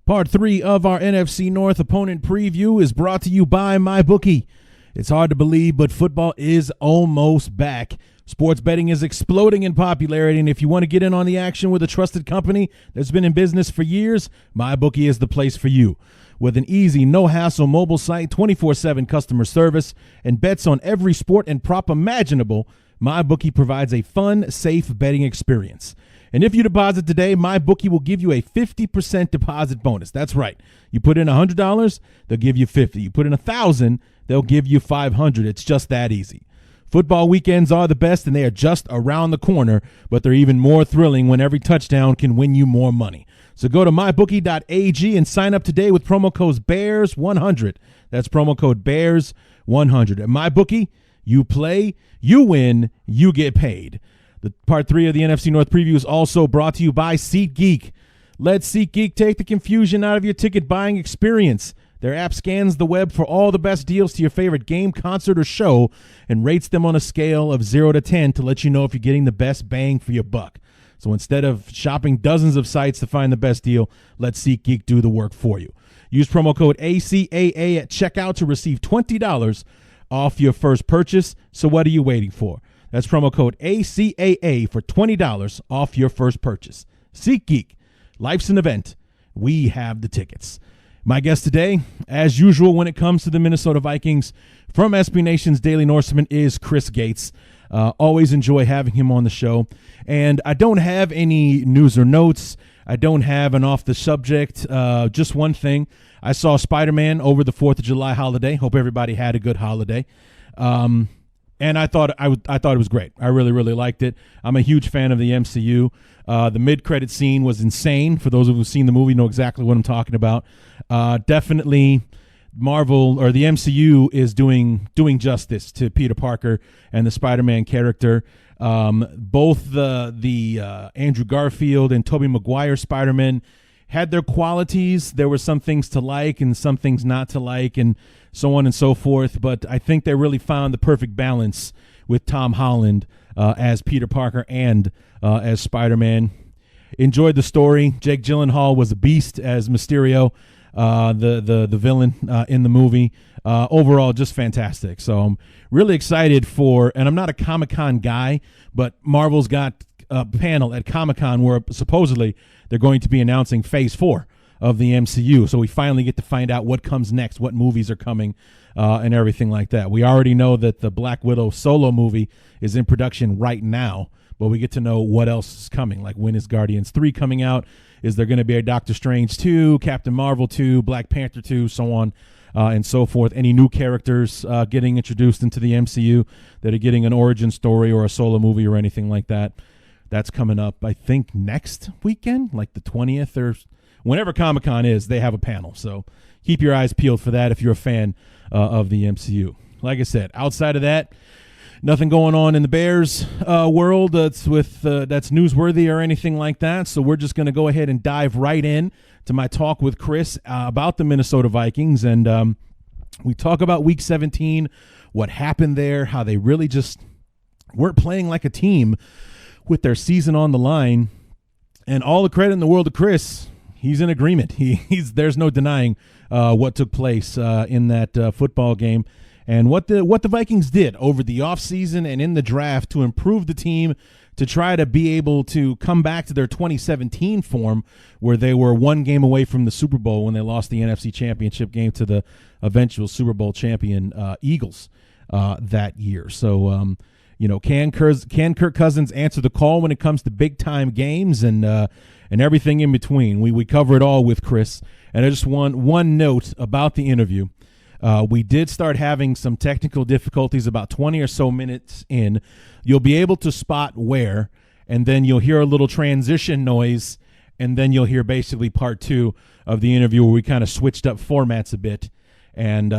Part 3 of our NFC North opponent preview is brought to you by MyBookie. It's hard to believe, but football is almost back. Sports betting is exploding in popularity, and if you want to get in on the action with a trusted company that's been in business for years, MyBookie is the place for you. With an easy, no-hassle mobile site, 24/7 customer service, and bets on every sport and prop imaginable, MyBookie provides a fun, safe betting experience. And if you deposit today, MyBookie will give you a 50% deposit bonus. That's right. You put in $100, they'll give you $50. You put in $1,000, they'll give you $500. It's just that easy. Football weekends are the best, and they are just around the corner, but they're even more thrilling when every touchdown can win you more money. So go to mybookie.ag and sign up today with promo code BEARS100. That's promo code BEARS100. At MyBookie, you play, you win, you get paid. The part 3 of the NFC North preview is also brought to you by SeatGeek. Let SeatGeek take the confusion out of your ticket buying experience. Their app scans the web for all the best deals to your favorite game, concert, or show and rates them on a scale of 0 to 10 to let you know if you're getting the best bang for your buck. So instead of shopping dozens of sites to find the best deal, let SeatGeek do the work for you. Use promo code ACAA at checkout to receive $20 off your first purchase. So what are you waiting for? That's promo code ACAA for $20 off your first purchase. SeatGeek, life's an event. We have the tickets. My guest today, as usual when it comes to the Minnesota Vikings, from SB Nation's Daily Norseman is Chris Gates. Always enjoy having him on the show. And I don't have any news or notes. I don't have an off the subject. Just one thing. I saw Spider-Man over the 4th of July holiday. Hope everybody had a good holiday. And I thought it was great. I really, really liked it. I'm a huge fan of the MCU. The mid-credit scene was insane. For those who've seen the movie, know exactly what I'm talking about. Definitely, Marvel or the MCU is doing justice to Peter Parker and the Spider-Man character. Both the Andrew Garfield and Tobey Maguire Spider-Man had their qualities. There were some things to like and some things not to like, and so on and so forth. But I think they really found the perfect balance with Tom Holland as Peter Parker and as Spider-Man. Enjoyed the story. Jake Gyllenhaal was a beast as Mysterio, the villain in the movie. Overall, just fantastic. So I'm really excited for, and I'm not a Comic-Con guy, but Marvel's got a panel at Comic-Con where supposedly they're going to be announcing Phase 4 of the MCU. So we finally get to find out what comes next, what movies are coming, and everything like that. We already know that the Black Widow solo movie is in production right now, but we get to know what else is coming. Like, when is Guardians 3 coming out? Is there going to be a Doctor Strange 2, Captain Marvel 2, Black Panther 2, so on and so forth? Any new characters getting introduced into the MCU that are getting an origin story or a solo movie or anything like that? That's coming up, I think, next weekend, like the 20th or whenever Comic-Con is, they have a panel. So keep your eyes peeled for that if you're a fan of the MCU. Like I said, outside of that, nothing going on in the Bears world that's newsworthy or anything like that. So we're just going to go ahead and dive right in to my talk with Chris about the Minnesota Vikings. And we talk about Week 17, what happened there, how they really just weren't playing like a team with their season on the line. And all the credit in the world to Chris. He's in agreement. There's no denying what took place in that football game. And what the Vikings did over the offseason and in the draft to improve the team, to try to be able to come back to their 2017 form where they were one game away from the Super Bowl when they lost the NFC Championship game to the eventual Super Bowl champion Eagles that year. So, can Kirk Cousins answer the call when it comes to big-time games and everything in between? We cover it all with Chris. And I just want one note about the interview. We did start having some technical difficulties about 20 or so minutes in. You'll be able to spot where, and then you'll hear a little transition noise, and then you'll hear basically part 2 of the interview where we kind of switched up formats a bit and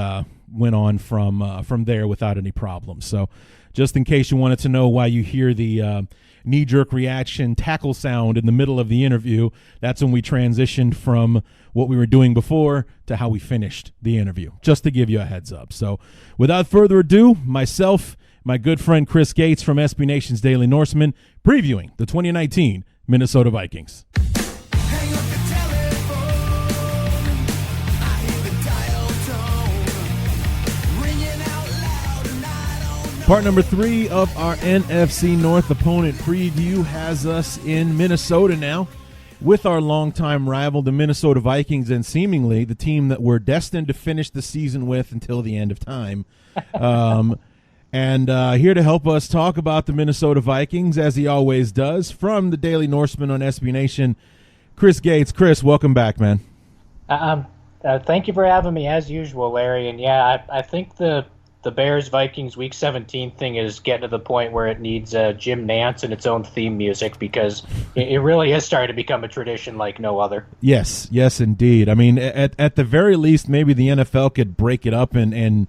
went on from there without any problems. So just in case you wanted to know why you hear the knee-jerk reaction tackle sound in the middle of the interview, that's when we transitioned from what we were doing before to how we finished the interview, just to give you a heads up. So without further ado, myself, my good friend Chris Gates from SB Nation's Daily Norseman, previewing the 2019 Minnesota Vikings. Hang up the telephone. Part number 3 of our NFC North opponent preview has us in Minnesota now with our longtime rival, the Minnesota Vikings, and seemingly the team that we're destined to finish the season with until the end of time. And here to help us talk about the Minnesota Vikings, as he always does, from the Daily Norseman on SB Nation, Chris Gates. Chris, welcome back, man. Thank you for having me, as usual, Larry. And yeah, I think the Bears-Vikings Week 17 thing is getting to the point where it needs Jim Nantz and its own theme music, because it really is starting to become a tradition like no other. Yes, indeed. I mean, at the very least, maybe the NFL could break it up and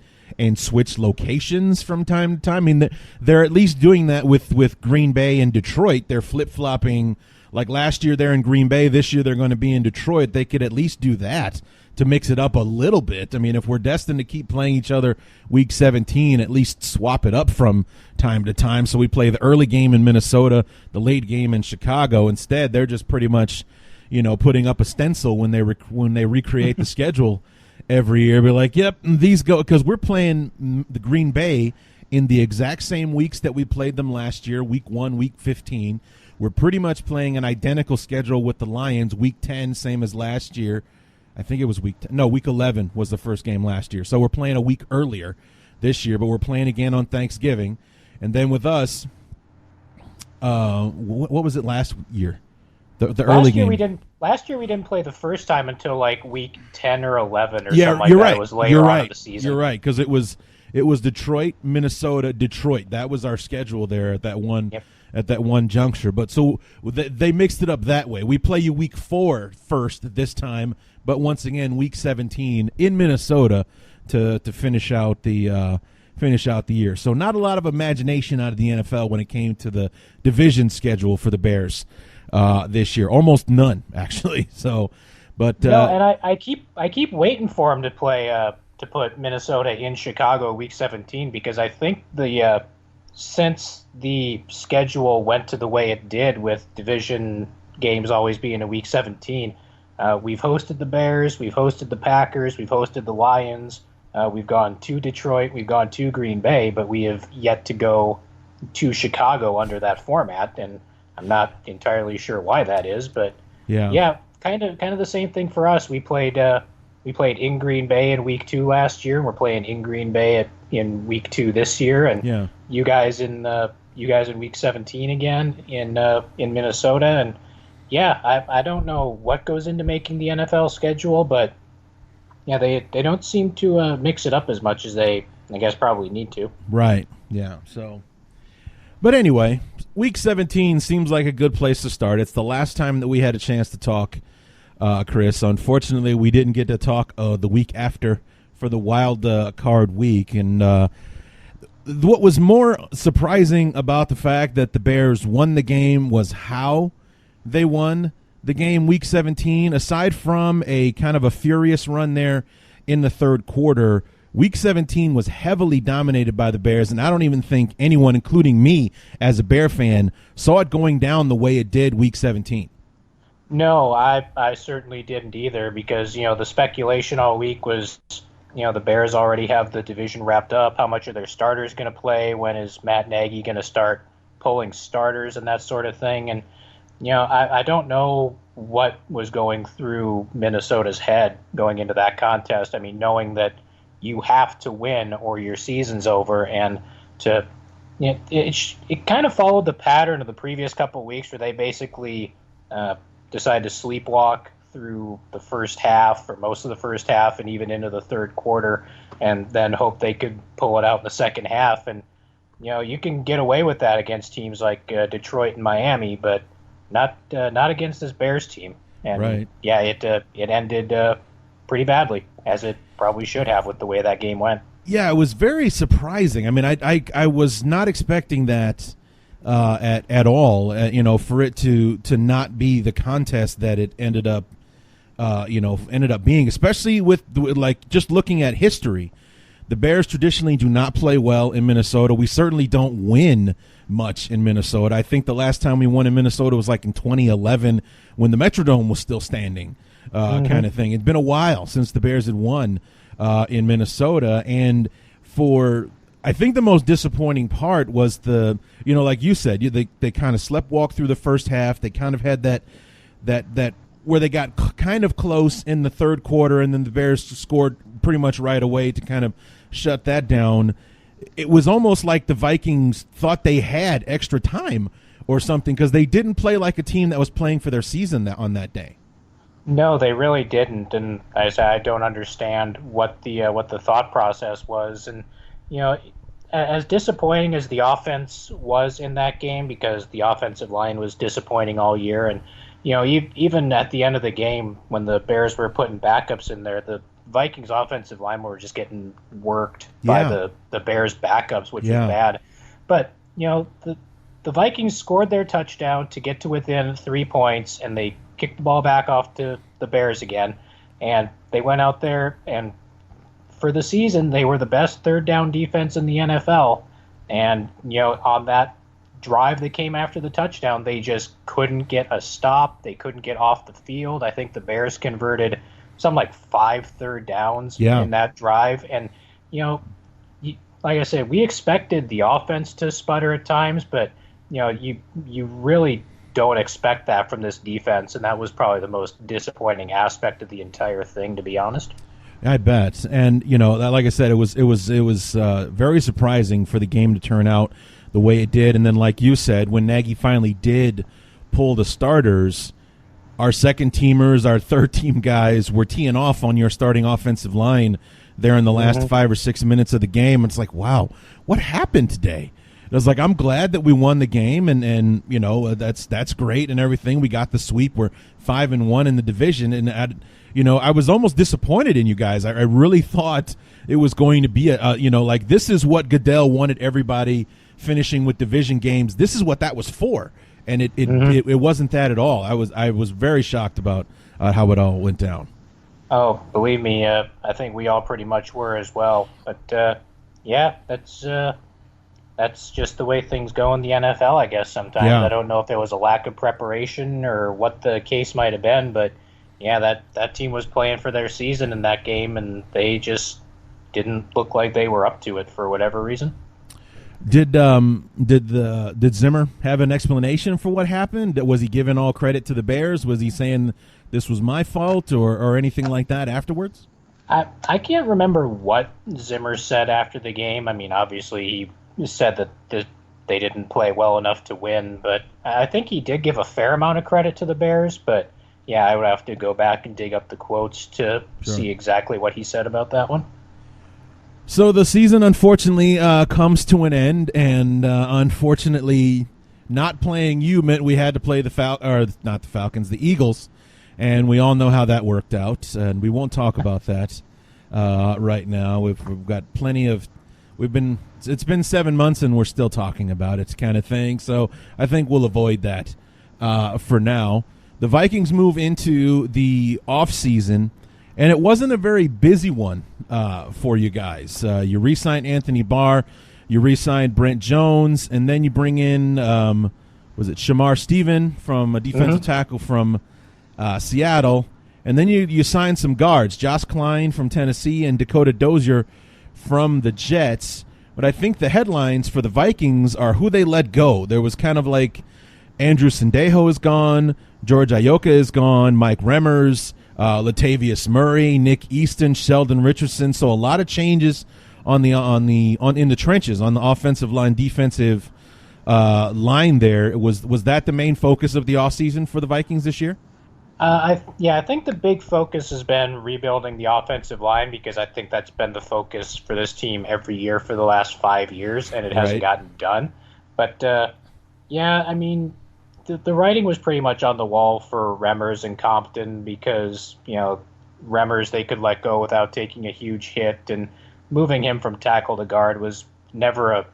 switch locations from time to time. I mean, they're at least doing that with Green Bay and Detroit. They're flip-flopping. Like last year they're in Green Bay, this year they're going to be in Detroit. They could at least do that to mix it up a little bit. I mean, if we're destined to keep playing each other Week 17, at least swap it up from time to time. So we play the early game in Minnesota, the late game in Chicago. Instead, they're just pretty much, putting up a stencil when they recreate the schedule every year. Be like, yep, these go, because we're playing the Green Bay in the exact same weeks that we played them last year, Week 1, Week 15. We're pretty much playing an identical schedule with the Lions, Week 10, same as last year. I think it was Week 11 was the first game last year. So we're playing a week earlier this year, but we're playing again on Thanksgiving. And then with us, what was it last year? The early game. Last year we didn't play the first time until like Week 10 or 11 or something like you're that. Right. It was later on in the season. You're right, because it was Detroit, Minnesota, Detroit. That was our schedule there at that one. Yep. At that one juncture. But so they mixed it up that way. We play you Week 4 first this time, but once again Week 17 in Minnesota to finish out the year. So not a lot of imagination out of the NFL when it came to the division schedule for the Bears this year. Almost none, actually. So, but no, and I keep waiting for them to play to put Minnesota in Chicago Week 17, because I think since the schedule went to the way it did, with division games always being a Week 17, we've hosted the Bears, we've hosted the Packers, we've hosted the Lions, we've gone to Detroit, we've gone to Green Bay, but we have yet to go to Chicago under that format, and I'm not entirely sure why that is, but yeah, kind of the same thing for us. We played in Green Bay in Week 2 last year, and we're playing in Green Bay in Week 2 this year, and you guys in Week 17 again in Minnesota. And yeah, I don't know what goes into making the NFL schedule, but yeah, they don't seem to mix it up as much as they, I guess, probably need to. Right. Yeah. So, but anyway, Week 17 seems like a good place to start. It's the last time that we had a chance to talk, Chris. Unfortunately, we didn't get to talk the week after for the wild card week. And what was more surprising about the fact that the Bears won the game was how they won the game Week 17. Aside from a kind of a furious run there in the third quarter, Week 17 was heavily dominated by the Bears, and I don't even think anyone, including me as a Bear fan, saw it going down the way it did Week 17. No, I certainly didn't either, because, the speculation all week was, the Bears already have the division wrapped up. How much are their starters going to play? When is Matt Nagy going to start pulling starters and that sort of thing? And, I don't know what was going through Minnesota's head going into that contest. I mean, knowing that you have to win or your season's over, and it kind of followed the pattern of the previous couple of weeks, where they basically decided to sleepwalk through the first half, or most of the first half, and even into the third quarter, and then hope they could pull it out in the second half. And you can get away with that against teams like Detroit and Miami, but not against this Bears team. And right. Yeah, it ended pretty badly, as it probably should have with the way that game went. Yeah, it was very surprising. I mean, I was not expecting that at all. For it to not be the contest that it ended up being, especially with like just looking at history. The Bears traditionally do not play well in Minnesota. We certainly don't win much in Minnesota. I think the last time we won in Minnesota was like in 2011 when the Metrodome was still standing, kind of thing. It's been a while since the Bears had won in Minnesota, and for I think the most disappointing part was like you said, they kind of sleptwalked through the first half. They kind of had that where they got kind of close in the third quarter, and then the Bears scored pretty much right away to kind of shut that down. It was almost like the Vikings thought they had extra time or something, because they didn't play like a team that was playing for their season on that day. No, they really didn't, and I said I don't understand what the thought process was. And as disappointing as the offense was in that game, because the offensive line was disappointing all year, and even at the end of the game when the Bears were putting backups in there, the Vikings offensive line were just getting worked by the Bears backups, which was bad. But the Vikings scored their touchdown to get to within 3 points, and they kicked the ball back off to the Bears again, and they went out there, and for the season they were the best third down defense in the NFL. And on that drive that came after the touchdown, they just couldn't get a stop. They couldn't get off the field. I think the Bears converted something like 5 third downs in that drive. And like I said, we expected the offense to sputter at times, but you really don't expect that from this defense, and that was probably the most disappointing aspect of the entire thing, to be honest. I bet. And like I said, it was very surprising for the game to turn out the way it did. And then, like you said, when Nagy finally did pull the starters, our second teamers, our third team guys were teeing off on your starting offensive line there in the last 5 or 6 minutes of the game. It's like, wow, what happened today? It was like, I'm glad that we won the game, and that's great and everything. We got the sweep. We're 5-1 in the division, and I was almost disappointed in you guys. I really thought it was going to be like, this is what Goodell wanted everybody finishing with division games. This is what that was for, and it wasn't that at all. I was very shocked about how it all went down. Oh, believe me, I think we all pretty much were as well. But that's just the way things go in the NFL, I guess, sometimes. Yeah. I don't know if there was a lack of preparation or what the case might have been, but that team was playing for their season in that game, and they just didn't look like they were up to it for whatever reason. Did Zimmer have an explanation for what happened? Was he giving all credit to the Bears? Was he saying this was my fault or anything like that afterwards? I can't remember what Zimmer said after the game. I mean, obviously he said that they didn't play well enough to win, but I think he did give a fair amount of credit to the Bears. But I would have to go back and dig up the quotes to see exactly what he said about that one. So the season, unfortunately, comes to an end, and unfortunately, not playing you meant we had to play the Eagles, and we all know how that worked out, and we won't talk about that right now. We've got plenty of. It's been 7 months and we're still talking about it, kind of thing. So I think we'll avoid that for now. The Vikings move into the off season, and it wasn't a very busy one for you guys. You re-signed Anthony Barr, you re-signed Brent Jones, and then you bring in was it Shamar Stephen from a defensive tackle from Seattle, and then you signed some guards, Josh Klein from Tennessee and Dakota Dozier from the Jets. But I think the headlines for the Vikings are who they let go. There was kind of like Andrew Sendejo is gone, George Ayoka is gone, Mike Remmers, Latavius Murray, Nick Easton, Sheldon Richardson. So a lot of changes in the trenches on the offensive line, defensive line. There was that the main focus of the offseason for the Vikings this year? I think the big focus has been rebuilding the offensive line, because I think that's been the focus for this team every year for the last 5 years, and it hasn't gotten done. But, I mean, the writing was pretty much on the wall for Remmers and Compton, because, Remmers they could let go without taking a huge hit, and moving him from tackle to guard was never a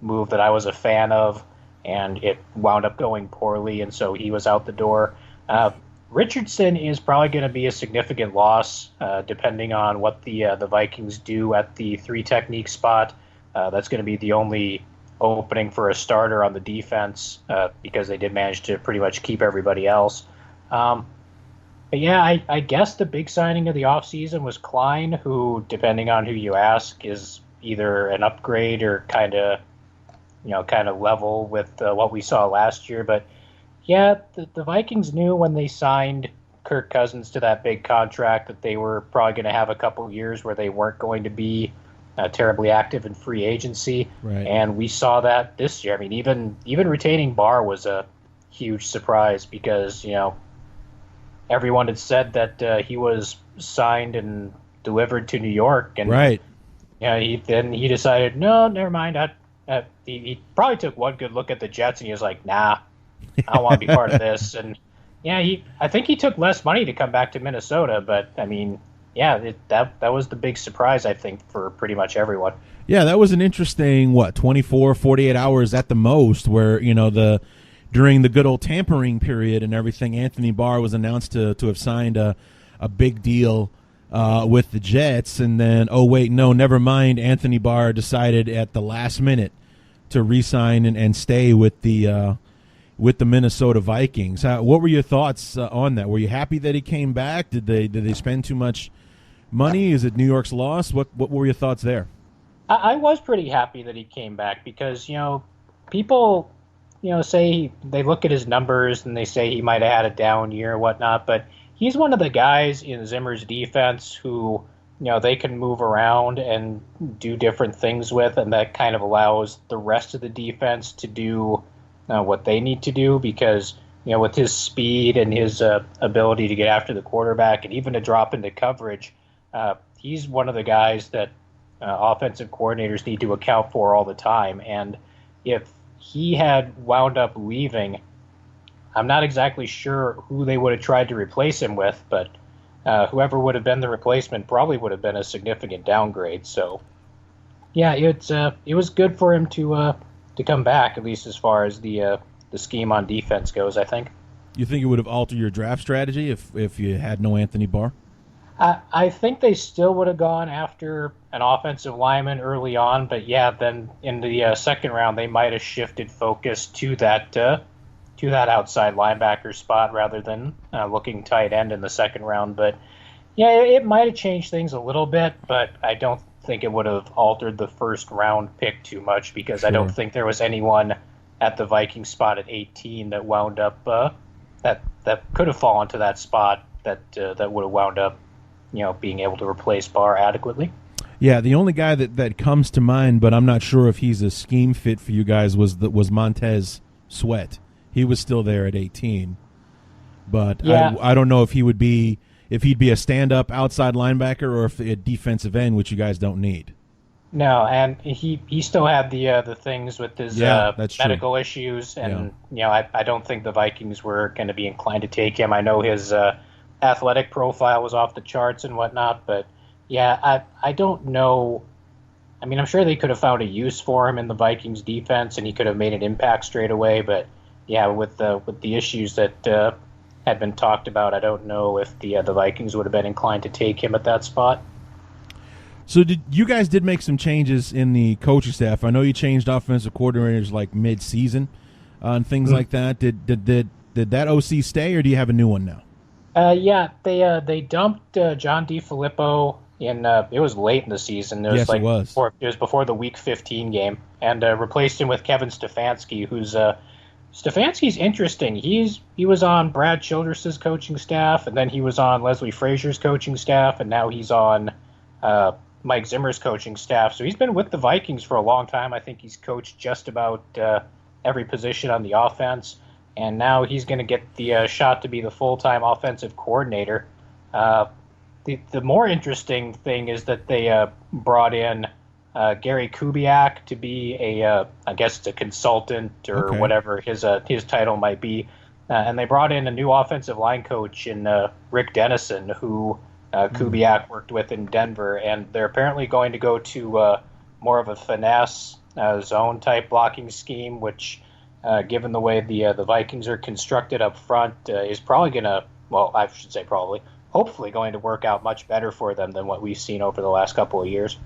move that I was a fan of, and it wound up going poorly, and so he was out the door. Richardson is probably going to be a significant loss, depending on what the Vikings do at the 3 technique spot. That's going to be the only opening for a starter on the defense, because they did manage to pretty much keep everybody else. But I guess the big signing of the offseason was Klein, who, depending on who you ask, is either an upgrade or kind of level with what we saw last year. But yeah, the Vikings knew when they signed Kirk Cousins to that big contract that they were probably going to have a couple of years where they weren't going to be terribly active in free agency. Right. And we saw that this year. I mean, even retaining Barr was a huge surprise because, everyone had said that he was signed and delivered to New York. And right. He decided, no, never mind. He probably took one good look at the Jets and he was like, nah, I don't want to be part of this. And I think he took less money to come back to Minnesota, but I mean, that was the big surprise, I think, for pretty much everyone. Yeah, that was an interesting, 24, 48 hours at the most, where, during the good old tampering period and everything, Anthony Barr was announced to have signed a big deal with the Jets, and then, oh, wait, no, never mind, Anthony Barr decided at the last minute to re-sign and stay with the Minnesota Vikings. What were your thoughts on that? Were you happy that he came back? Did they spend too much money? Is it New York's loss? What were your thoughts there? I was pretty happy that he came back because, people, say they look at his numbers and they say he might have had a down year or whatnot, but he's one of the guys in Zimmer's defense who, they can move around and do different things with, and that kind of allows the rest of the defense to do what they need to do because, with his speed and his ability to get after the quarterback and even to drop into coverage, he's one of the guys that offensive coordinators need to account for all the time. And if he had wound up leaving, I'm not exactly sure who they would have tried to replace him with, but whoever would have been the replacement probably would have been a significant downgrade. So, yeah, it was good for him to come back, at least as far as the scheme on defense goes, I think. You think it would have altered your draft strategy if you had no Anthony Barr? I think they still would have gone after an offensive lineman early on, but then in the second round they might have shifted focus to that outside linebacker spot rather than looking tight end in the second round. But it might have changed things a little bit, but I don't think it would have altered the first round pick too much because I don't think there was anyone at the Viking spot at 18 that wound up that could have fallen to that spot that would have wound up being able to replace Barr adequately. Yeah, the only guy that comes to mind, but I'm not sure if he's a scheme fit for you guys, was Montez Sweat. He was still there at 18, but I don't know if he'd be a stand-up outside linebacker or if a defensive end, which you guys don't need. No, and he still had the things with his medical issues, and I don't think the Vikings were going to be inclined to take him. I know his athletic profile was off the charts and whatnot, but I don't know. I mean, I'm sure they could have found a use for him in the Vikings defense, and he could have made an impact straight away. But with the issues that had been talked about, I don't know if the Vikings would have been inclined to take him at that spot. So you guys did make some changes in the coaching staff. I know you changed offensive coordinators like mid-season and things like that. Did that OC stay, or do you have a new one now? They dumped John DeFilippo in. It was late in the season. It was it was before the Week 15 game, and replaced him with Kevin Stefanski, who's Stefanski's interesting. He was on Brad Childress's coaching staff, and then he was on Leslie Frazier's coaching staff, and now he's on Mike Zimmer's coaching staff. So he's been with the Vikings for a long time. I think he's coached just about every position on the offense. And now he's going to get the shot to be the full-time offensive coordinator. The more interesting thing is that they brought in Gary Kubiak to be I guess it's a consultant or whatever his title might be. And they brought in a new offensive line coach in Rick Dennison, who Kubiak worked with in Denver. And they're apparently going to go to more of a finesse zone-type blocking scheme, which – given the way the Vikings are constructed up front, is probably going to, hopefully going to work out much better for them than what we've seen over the last couple of years.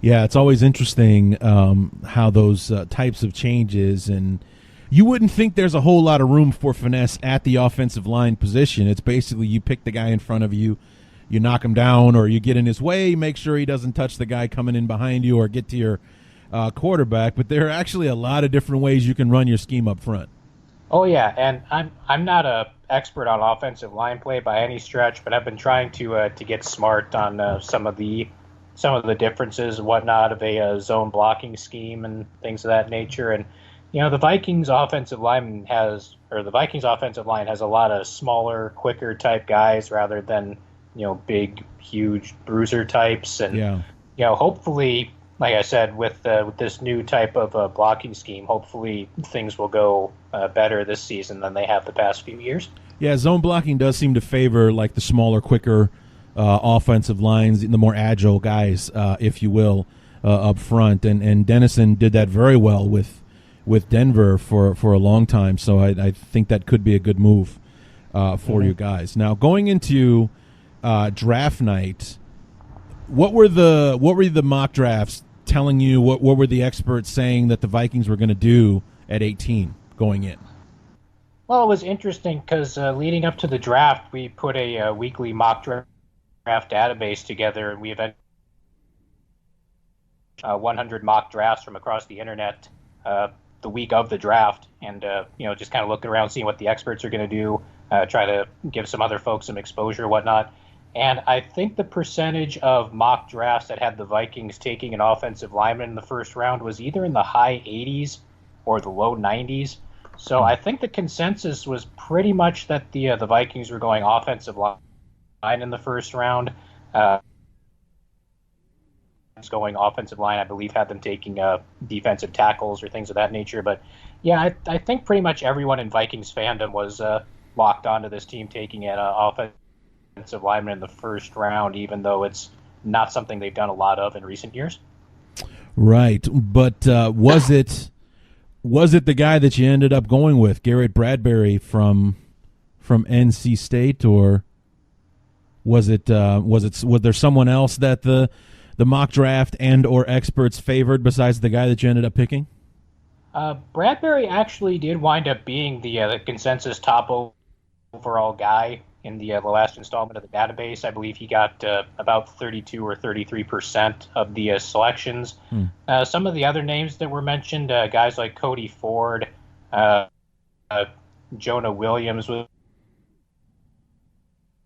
Yeah, it's always interesting how those types of changes, and you wouldn't think there's a whole lot of room for finesse at the offensive line position. It's basically you pick the guy in front of you you knock him down or you get in his way, make sure he doesn't touch the guy coming in behind you or get to your quarterback. But there are actually a lot of different ways you can run your scheme up front. Oh yeah, and I'm not a expert on offensive line play by any stretch, but I've been trying to get smart on some of the differences and whatnot of a zone blocking scheme and things of that nature. And the Vikings offensive line has a lot of smaller, quicker type guys rather than big, huge bruiser types. And hopefully, like I said, with this new type of blocking scheme, hopefully things will go better this season than they have the past few years. Yeah, zone blocking does seem to favor like the smaller, quicker offensive lines, the more agile guys, if you will, up front. And Dennison did that very well with Denver for a long time. So I think that could be a good move for you guys. Now, going into draft night, what were the mock drafts telling you? What were the experts saying that the Vikings were going to do at 18 going in? Well, it was interesting because leading up to the draft, we put a weekly mock draft database together, and we have 100 mock drafts from across the internet the week of the draft, and just kind of looking around, seeing what the experts are going to do, try to give some other folks some exposure, whatnot. And I think the percentage of mock drafts that had the Vikings taking an offensive lineman in the first round was either in the high 80s or the low 90s. So I think the consensus was pretty much that the Vikings were going offensive line in the first round. Going offensive line, I believe, had them taking defensive tackles or things of that nature. But yeah, I think pretty much everyone in Vikings fandom was locked onto this team taking an offensive lineman in the first round, even though it's not something they've done a lot of in recent years. Right, but was it the guy that you ended up going with, Garrett Bradbury from NC State, or was there someone else that the mock draft and or experts favored besides the guy that you ended up picking? Bradbury actually did wind up being the consensus top overall guy in the last installment of the database. I believe he got about 32 or 33% of the selections. Some of the other names that were mentioned, guys like Cody Ford, Jonah Williams,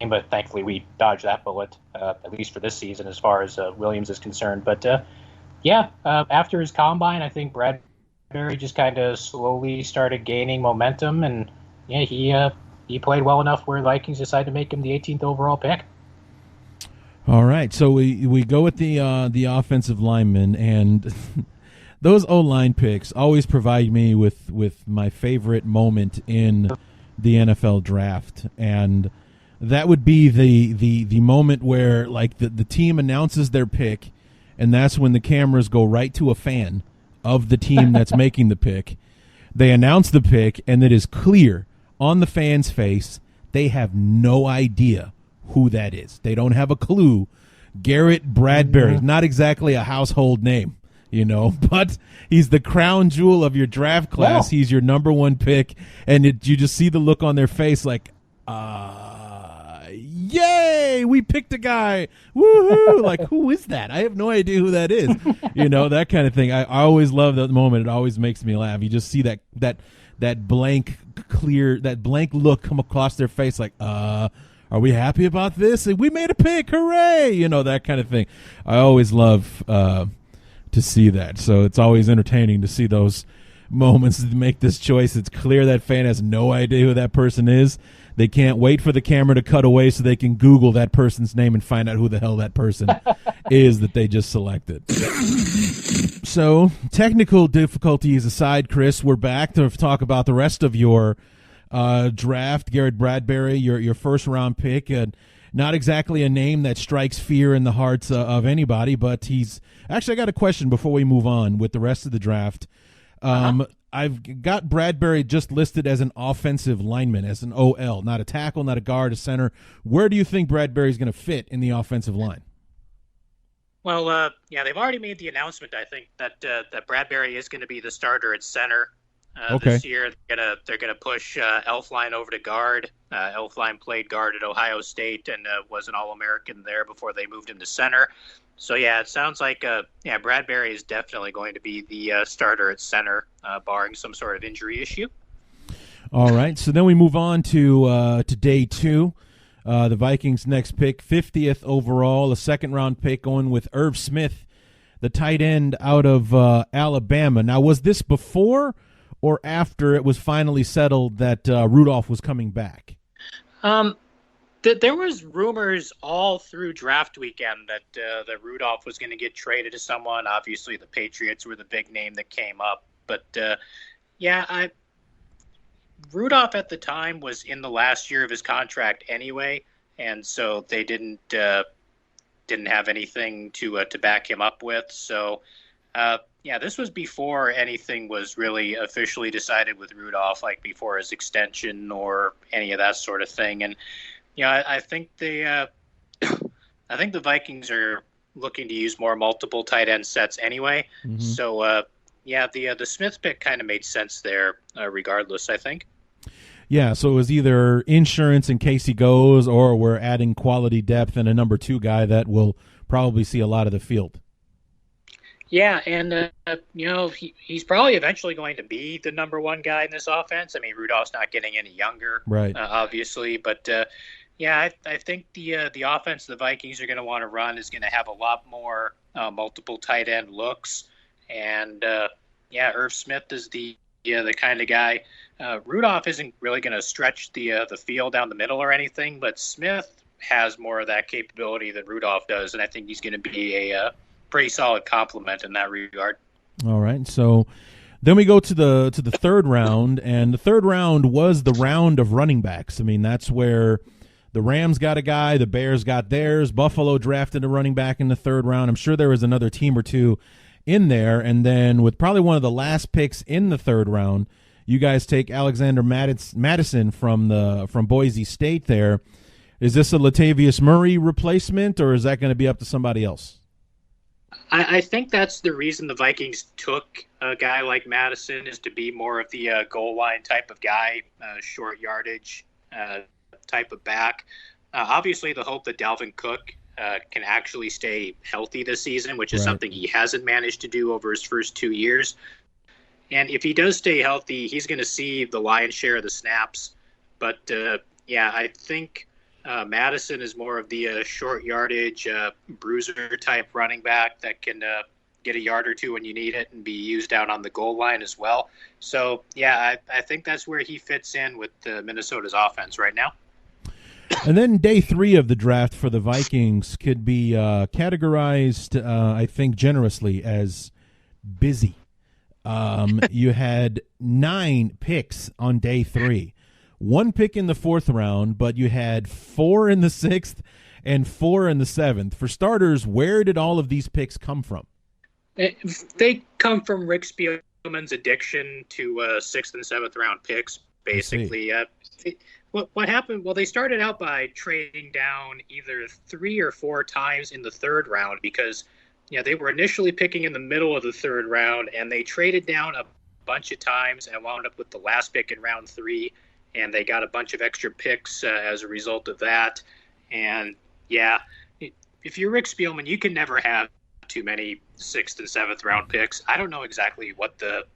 but thankfully we dodged that bullet, at least for this season as far as Williams is concerned. But after his combine, I think Bradbury just kind of slowly started gaining momentum, and he played well enough where the Vikings decided to make him the 18th overall pick. All right, so we go with the offensive linemen, and those O-line picks always provide me with my favorite moment in the NFL draft, and that would be the moment where like the team announces their pick, and that's when the cameras go right to a fan of the team that's making the pick. They announce the pick, and it is clear on the fan's face they have no idea who that is. They don't have a clue. Garrett Bradbury, not exactly a household name, but he's the crown jewel of your draft class. He's your number one pick, and you just see the look on their face like, yay, we picked a guy. Woohoo. Like, who is that? I have no idea who that is. That kind of thing. I always love that moment. It always makes me laugh. You just see that blank look come across their face like, are we happy about this? We made a pick. Hooray. That kind of thing. I always love to see that. So it's always entertaining to see those moments to make this choice. It's clear that fan has no idea who that person is. They can't wait for the camera to cut away so they can Google that person's name and find out who the hell that person is that they just selected. So, technical difficulties aside, Chris, we're back to talk about the rest of your draft. Garrett Bradbury, your first-round pick. Not exactly a name that strikes fear in the hearts of anybody, but he's – actually, I got a question before we move on with the rest of the draft. I've got Bradbury just listed as an offensive lineman, as an OL, not a tackle, not a guard, a center. Where do you think Bradbury's going to fit in the offensive line? Well, they've already made the announcement, I think, that Bradbury is going to be the starter at center. Okay. this year. They're gonna push Elflein over to guard. Elflein played guard at Ohio State and was an All-American there before they moved him to center. So yeah, it sounds like Bradbury is definitely going to be the starter at center, barring some sort of injury issue. All right, so then we move on to day 2. The Vikings' next pick, 50th overall, a second-round pick going with Irv Smith, the tight end out of Alabama. Now, was this before or after it was finally settled that Rudolph was coming back? There was rumors all through draft weekend that Rudolph was going to get traded to someone. Obviously, the Patriots were the big name that came up. But, Rudolph at the time was in the last year of his contract anyway, and so they didn't have anything to back him up with. So, this was before anything was really officially decided with Rudolph, like before his extension or any of that sort of thing. And I think the Vikings are looking to use more multiple tight end sets anyway. Mm-hmm. So. The Smith pick kind of made sense there, regardless, I think. Yeah, so it was either insurance in case he goes, or we're adding quality depth and a number 2 guy that will probably see a lot of the field. Yeah, and he's probably eventually going to be the number 1 guy in this offense. I mean, Rudolph's not getting any younger, right? Obviously, but I think the offense the Vikings are going to want to run is going to have a lot more multiple tight end looks. And Irv Smith is the kind of guy. Rudolph isn't really going to stretch the field down the middle or anything, but Smith has more of that capability than Rudolph does, and I think he's going to be a pretty solid complement in that regard. All right, so then we go to the third round, and the third round was the round of running backs. I mean, that's where the Rams got a guy, the Bears got theirs, Buffalo drafted a running back in the third round. I'm sure there was another team or two in there, and then with probably one of the last picks in the third round, you guys take Alexander Madison from Boise State there. Is this a Latavius Murray replacement, or is that going to be up to somebody else? I think that's the reason the Vikings took a guy like Madison, is to be more of the goal line type of guy, short yardage type of back. Obviously, the hope that Dalvin Cook can actually stay healthy this season, which is something he hasn't managed to do over his first 2 years. And if he does stay healthy, he's going to see the lion's share of the snaps. But, I think Madison is more of the short yardage, bruiser type running back that can get a yard or two when you need it and be used out on the goal line as well. So, I think that's where he fits in with Minnesota's offense right now. And then day 3 of the draft for the Vikings could be categorized, I think, generously as busy. You had 9 picks on day 3. 1 pick in the 4th round, but you had 4 in the 6th and 4 in the 7th. For starters, where did all of these picks come from? They come from Rick Spielman's addiction to 6th and 7th round picks, basically. What happened? Well, they started out by trading down either 3 or 4 times in the 3rd round because they were initially picking in the middle of the 3rd round, and they traded down a bunch of times and wound up with the last pick in round 3, and they got a bunch of extra picks as a result of that. And if you're Rick Spielman, you can never have too many 6th and 7th round picks. I don't know exactly what the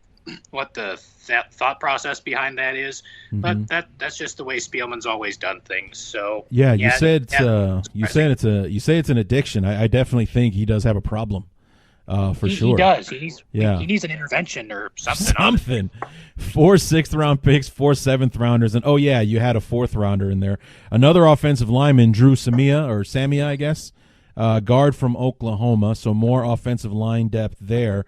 thought process behind that is, but that's just the way Spielman's always done things. So you say it's an addiction. I definitely think he does have a problem. For sure. He does. He needs an intervention or something. 4 6th round picks, 4 7th rounders, and you had a 4th rounder in there. Another offensive lineman, Drew Samia, I guess, guard from Oklahoma. So more offensive line depth there.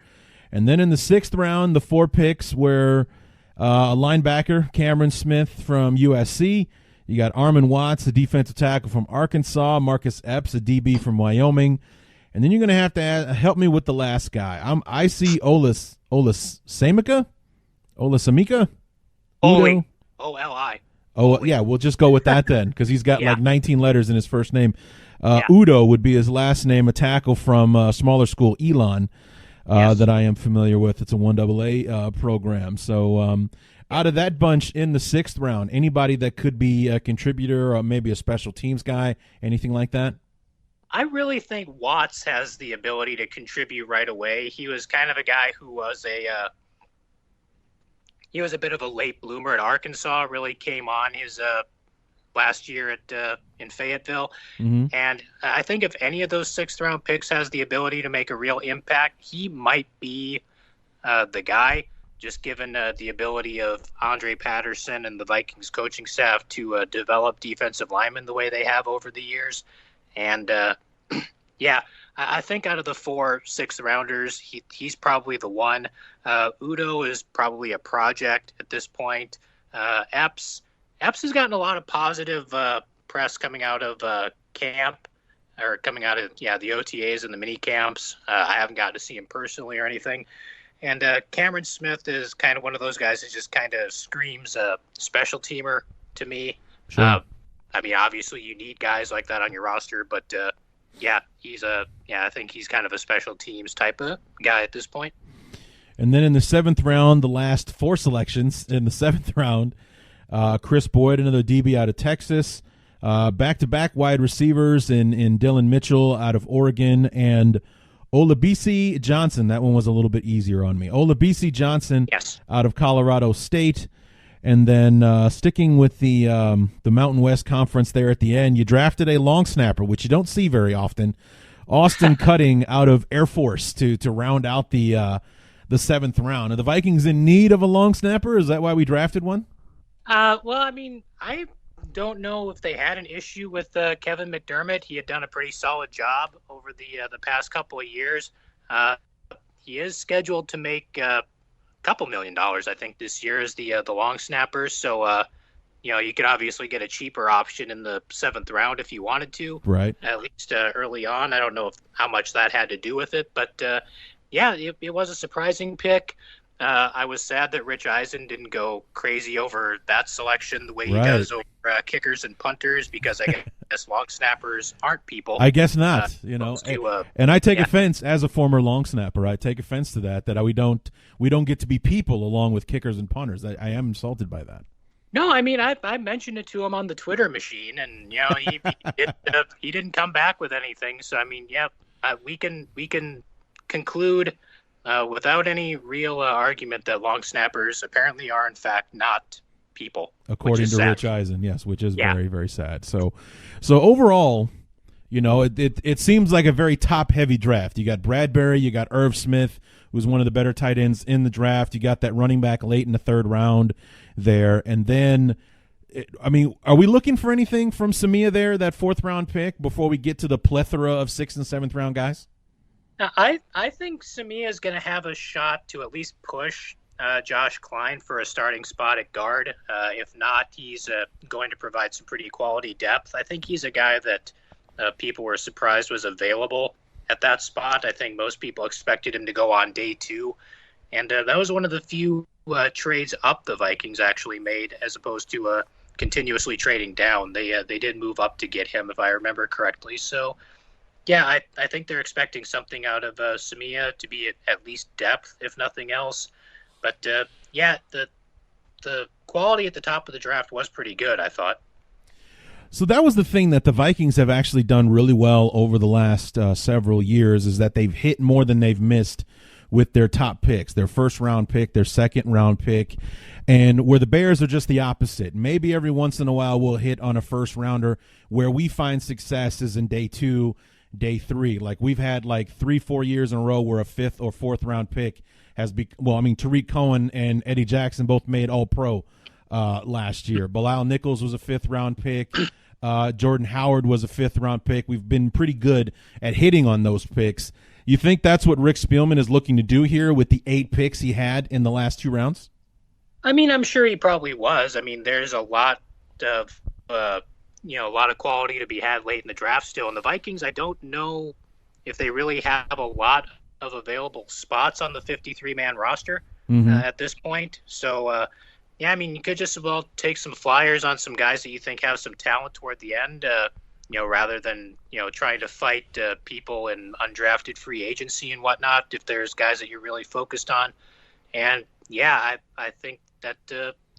And then in the 6th round, the 4 picks were a linebacker, Cameron Smith from USC. You got Armon Watts, the defensive tackle from Arkansas. Marcus Epps, a DB from Wyoming. And then you're going to have to help me with the last guy. I see Olasamika? Oli. Oh, yeah, we'll just go with that then because he's got like 19 letters in his first name. Udo would be his last name, a tackle from smaller school, Elon. Yes. that I am familiar with. It's a 1AA program. So out of that bunch in the 6th round, anybody that could be a contributor or maybe a special teams guy, anything like that? I really think Watts has the ability to contribute right away. He was kind of a guy who was he was a bit of a late bloomer at Arkansas. Really came on his last year at in Fayetteville, and I think if any of those 6th round picks has the ability to make a real impact, he might be the guy. Just given the ability of Andre Patterson and the Vikings coaching staff to develop defensive linemen the way they have over the years. And yeah, I think out of the 4 6th rounders, he's probably the one. Udo is probably a project at this point. Epps has gotten a lot of positive press coming out of camp, or coming out of the OTAs and the mini camps. I haven't gotten to see him personally or anything. And Cameron Smith is kind of one of those guys that just kind of screams special teamer to me. Sure. I mean, obviously you need guys like that on your roster, but I think he's kind of a special teams type of guy at this point. And then in the 7th round, the last 4 selections in the 7th round, Chris Boyd, another DB out of Texas, back-to-back wide receivers in Dylan Mitchell out of Oregon, and Olabisi Johnson. That one was a little bit easier on me. Olabisi Johnson out of Colorado State. And then sticking with the Mountain West Conference there at the end, you drafted a long snapper, which you don't see very often, Austin Cutting out of Air Force to round out the 7th round. Are the Vikings in need of a long snapper? Is that why we drafted one? Well, I mean, I don't know if they had an issue with Kevin McDermott. He had done a pretty solid job over the past couple of years. He is scheduled to make couple $1 million, I think, this year as the long snapper. So, you could obviously get a cheaper option in the 7th round if you wanted to. Right. At least early on. I don't know how much that had to do with it, but it was a surprising pick. I was sad that Rich Eisen didn't go crazy over that selection the way he does over kickers and punters, because I guess long snappers aren't people. I guess not, and I take offense as a former long snapper. I take offense to that we don't get to be people along with kickers and punters. I am insulted by that. No, I mean, I mentioned it to him on the Twitter machine, and he didn't come back with anything. So I mean, we can conclude without any real argument that long snappers apparently are in fact not people, according to Rich Eisen. Yes, which is very, very sad. So overall, it seems like a very top heavy draft. You got Bradbury, you got Irv Smith, who's one of the better tight ends in the draft. You got that running back late in the 3rd round there, and then are we looking for anything from Samia there, that 4th round pick, before we get to the plethora of 6th and 7th round guys? I think Samia is going to have a shot to at least push Josh Klein for a starting spot at guard. If not, he's going to provide some pretty quality depth. I think he's a guy that people were surprised was available at that spot. I think most people expected him to go on day 2. And that was one of the few trades up the Vikings actually made, as opposed to continuously trading down. They did move up to get him, if I remember correctly. So, yeah, I think they're expecting something out of Samia to be at least depth, if nothing else. But, the quality at the top of the draft was pretty good, I thought. So that was the thing that the Vikings have actually done really well over the last several years, is that they've hit more than they've missed with their top picks, their 1st round pick, their 2nd round pick, and where the Bears are just the opposite. Maybe every once in a while we'll hit on a 1st rounder. Where we find success is in day 2, day 3. Like we've had 3-4 years in a row where a 5th or 4th round pick has Tariq Cohen and Eddie Jackson both made All-Pro last year. Bilal Nichols was a 5th round pick. Jordan Howard was a 5th round pick. We've been pretty good at hitting on those picks. You think that's what Rick Spielman is looking to do here with the 8 picks he had in the last 2 rounds? I mean, I'm sure he probably was. I mean, there's a lot of quality to be had late in the draft still. And the Vikings, I don't know if they really have a lot of available spots on the 53-man roster at this point. So, I mean, you could just as well take some flyers on some guys that you think have some talent toward the end. rather than trying to fight people in undrafted free agency and whatnot. If there's guys that you're really focused on, and I think that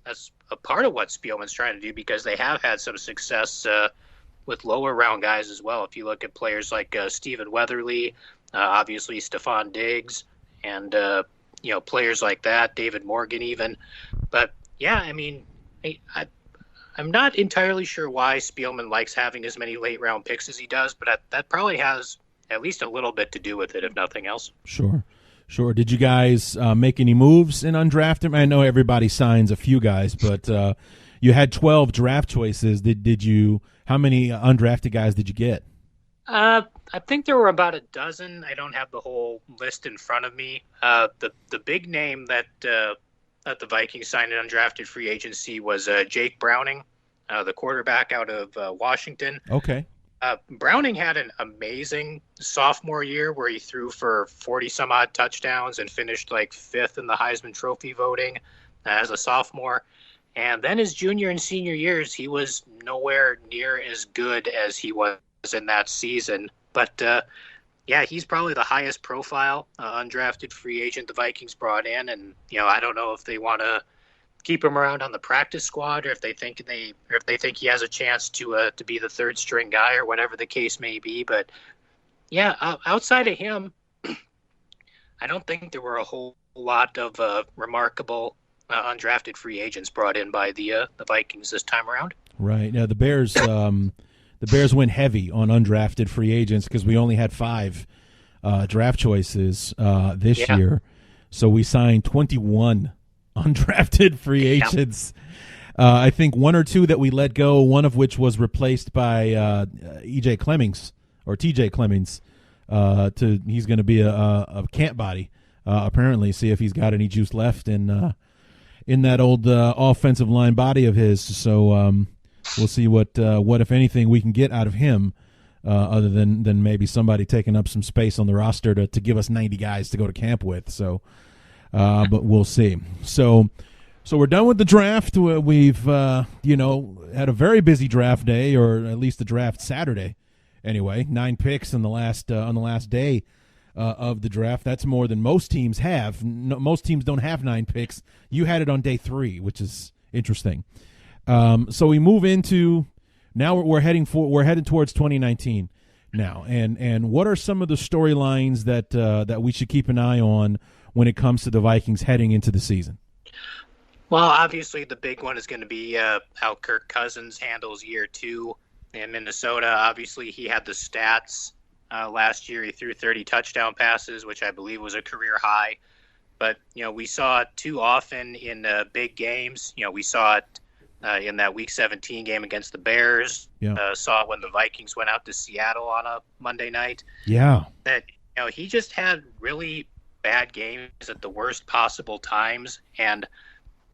that's a part of what Spielman's trying to do, because they have had some success with lower round guys as well. If you look at players like Stephen Weatherly, obviously Stephon Diggs, and players like that, David Morgan even. But yeah, I mean, I'm not entirely sure why Spielman likes having as many late round picks as he does, but that probably has at least a little bit to do with it, if nothing else. Sure. Did you guys make any moves in undrafted? I know everybody signs a few guys, but you had 12 draft choices. Did you? How many undrafted guys did you get? I think there were about a dozen. I don't have the whole list in front of me. The big name that the Vikings signed in undrafted free agency was Jake Browning, the quarterback out of Washington. Okay. Browning had an amazing sophomore year where he threw for 40-some-odd touchdowns and finished like 5th in the Heisman Trophy voting as a sophomore. And then his junior and senior years, he was nowhere near as good as he was in that season. But, he's probably the highest profile undrafted free agent the Vikings brought in. And, I don't know if they want to keep him around on the practice squad, or if they think he has a chance to be the third string guy, or whatever the case may be. But outside of him, I don't think there were a whole lot of remarkable undrafted free agents brought in by the Vikings this time around. Right. Now the Bears went heavy on undrafted free agents because we only had 5 draft choices this year, so we signed 21 undrafted free agents. I think 1 or 2 that we let go, one of which was replaced by E.J. Clemmings or T.J. Clemmings. He's going to be a camp body apparently. See if he's got any juice left in that old offensive line body of his. So we'll see what if anything we can get out of him, other than maybe somebody taking up some space on the roster to give us 90 guys to go to camp with. So. But we'll see. So we're done with the draft. We've had a very busy draft day, or at least the draft Saturday. Anyway, 9 picks on the last day of the draft. That's more than most teams have. Most teams don't have 9 picks. You had it on day 3, which is interesting. So we move into now. We're heading towards 2019 now. And what are some of the storylines that we should keep an eye on when it comes to the Vikings heading into the season? Well, obviously the big one is going to be how Kirk Cousins handles year 2 in Minnesota. Obviously he had the stats last year. He threw 30 touchdown passes, which I believe was a career high. But, we saw it too often in big games. We saw it in that Week 17 game against the Bears. Yeah. Saw it when the Vikings went out to Seattle on a Monday night. Yeah. That, he just had really bad games at the worst possible times, and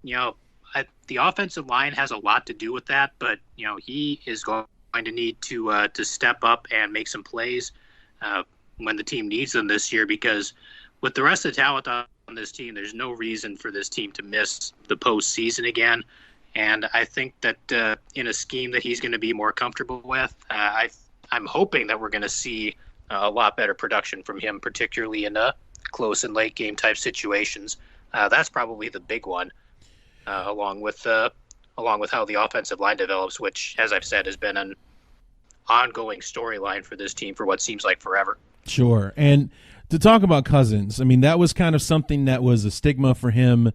the offensive line has a lot to do with that. But he is going to need to step up and make some plays when the team needs them this year, because with the rest of the talent on this team, there's no reason for this team to miss the postseason again. And I think that in a scheme that he's going to be more comfortable with, I'm hoping that we're going to see a lot better production from him, particularly in close and late game type situations. That's probably the big one, along with how the offensive line develops, which, as I've said, has been an ongoing storyline for this team for what seems like forever. Sure. And to talk about Cousins, I mean, that was kind of something that was a stigma for him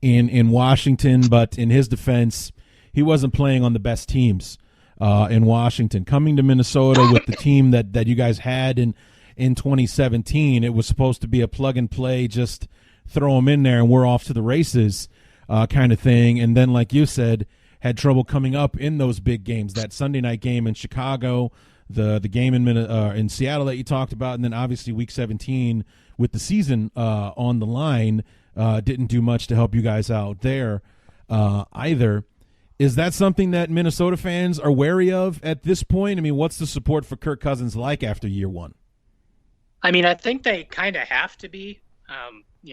in Washington, but in his defense, he wasn't playing on the best teams in Washington. Coming to Minnesota with the team that you guys had in 2017, it was supposed to be a plug and play, just throw them in there and we're off to the races kind of thing. And then, like you said, had trouble coming up in those big games, that Sunday night game in Chicago, the game in Seattle that you talked about, and then obviously Week 17 with the season on the line didn't do much to help you guys out there either. Is that something that Minnesota fans are wary of at this point? I mean, what's the support for Kirk Cousins like after year 1? I mean, I think they kind of have to be.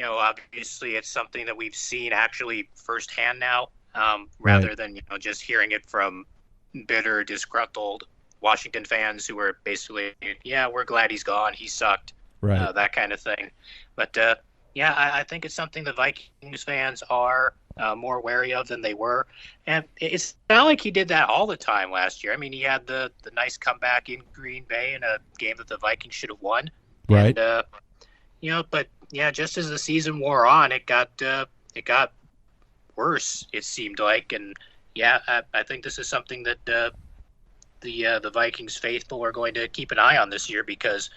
Obviously it's something that we've seen actually firsthand now, rather than, just hearing it from bitter, disgruntled Washington fans who were basically, yeah, we're glad he's gone. He sucked, Right. that kind of thing. But yeah, I think it's something the Vikings fans are more wary of than they were. And it's not like he did that all the time last year. I mean, he had the nice comeback in Green Bay in a game that the Vikings should have won. Right. And, but yeah, just as the season wore on, it got worse, it seemed like. And yeah, I think this is something that the Vikings faithful are going to keep an eye on this year because,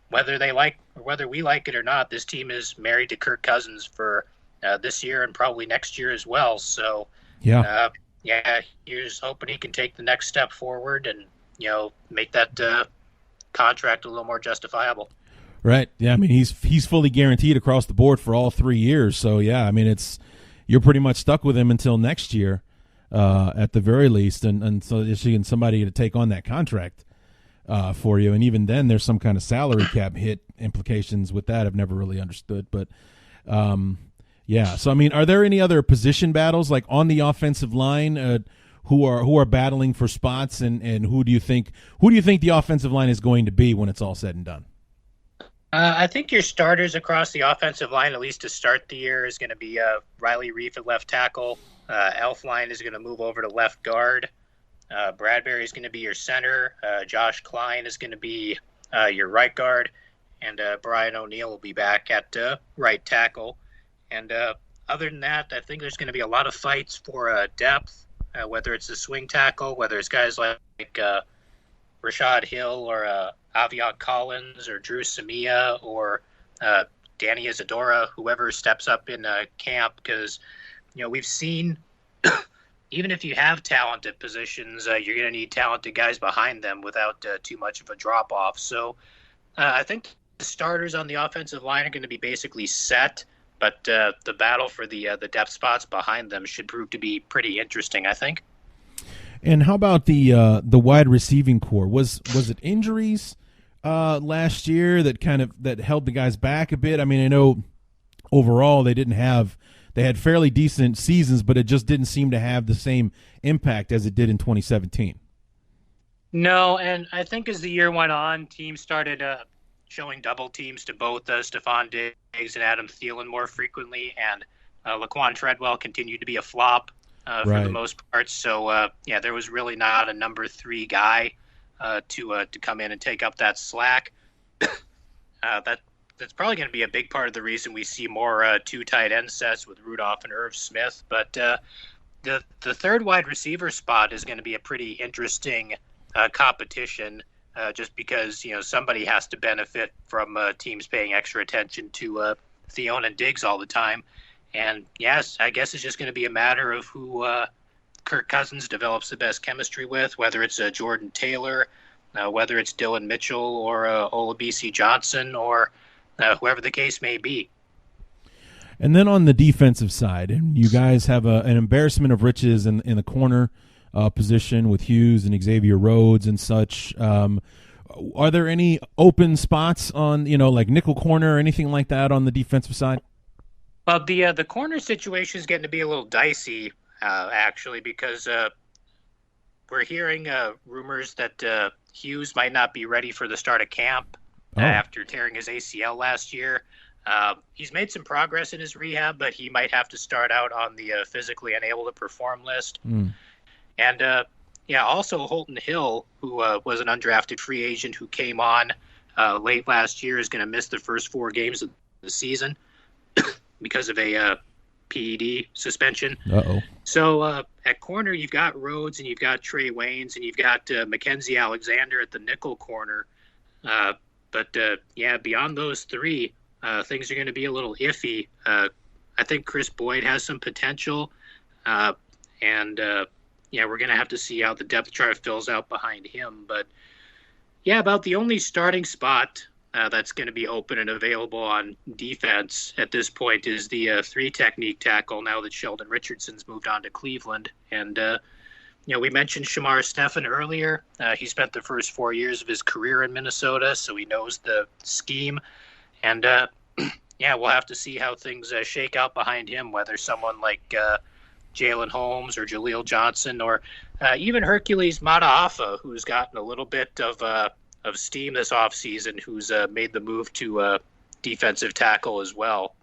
whether we like it or not, this team is married to Kirk Cousins for this year and probably next year as well. So Yeah. here's hoping he can take the next step forward and make that contract a little more justifiable. Right. Yeah. I mean, he's fully guaranteed across the board for all 3 years. So yeah, I mean, you're pretty much stuck with him until next year, at the very least, and so you're seeing somebody to take on that contract for you, and even then, there's some kind of salary cap hit implications with that. I've never really understood, but yeah. So I mean, are there any other position battles like on the offensive line who are battling for spots, and who do you think the offensive line is going to be when it's all said and done? I think your starters across the offensive line, at least to start the year, is going to be Riley Reif at left tackle. Elflein is going to move over to left guard. Bradbury is going to be your center. Josh Klein is going to be your right guard. And Brian O'Neill will be back at right tackle. And other than that, I think there's going to be a lot of fights for depth, whether it's a swing tackle, whether it's guys like Rashad Hill or Avion Collins or Drew Samia or Danny Isadora, whoever steps up in camp, because we've seen even if you have talented positions, you're going to need talented guys behind them without too much of a drop off. So I think the starters on the offensive line are going to be basically set, but the battle for the depth spots behind them should prove to be pretty interesting, I think. And how about the wide receiving core? Was it injuries last year that held the guys back a bit? I mean, I know overall they had fairly decent seasons, but it just didn't seem to have the same impact as it did in 2017. No, and I think as the year went on, teams started showing double teams to both Stephon Diggs and Adam Thielen more frequently, and Laquan Treadwell continued to be a flop for the most part. So, there was really not a number 3 guy to come in and take up that slack. That's probably going to be a big part of the reason we see more 2 tight end sets with Rudolph and Irv Smith. But the third wide receiver spot is going to be a pretty interesting competition, just because somebody has to benefit from teams paying extra attention to Thielen and Diggs all the time. And yes, I guess it's just going to be a matter of who Kirk Cousins develops the best chemistry with, whether it's Jordan Taylor, whether it's Dylan Mitchell or Olabisi Johnson, or whoever the case may be. And then on the defensive side, you guys have an embarrassment of riches in the corner position with Hughes and Xavier Rhodes and such. Are there any open spots on, like nickel corner or anything like that on the defensive side? Well, the corner situation is getting to be a little dicey, actually, because we're hearing rumors that Hughes might not be ready for the start of camp after tearing his ACL last year. He's made some progress in his rehab, but he might have to start out on the physically unable to perform list. And also Holton Hill, who was an undrafted free agent who came on late last year, is going to miss the first 4 games of the season because of a PED suspension. So at corner, you've got Rhodes and you've got Trey Waynes and you've got Mackenzie Alexander at the nickel corner. But beyond those 3, things are going to be a little iffy. I think Chris Boyd has some potential, and we're going to have to see how the depth chart fills out behind him. But about the only starting spot that's going to be open and available on defense at this point is the 3-technique tackle, now that Sheldon Richardson's moved on to Cleveland. And we mentioned Shamar Stephen earlier. He spent the first 4 years of his career in Minnesota, so he knows the scheme. And, we'll have to see how things shake out behind him, whether someone like Jalen Holmes or Jaleel Johnson or even Hercules Mataafa, who's gotten a little bit of steam this offseason, who's made the move to defensive tackle as well.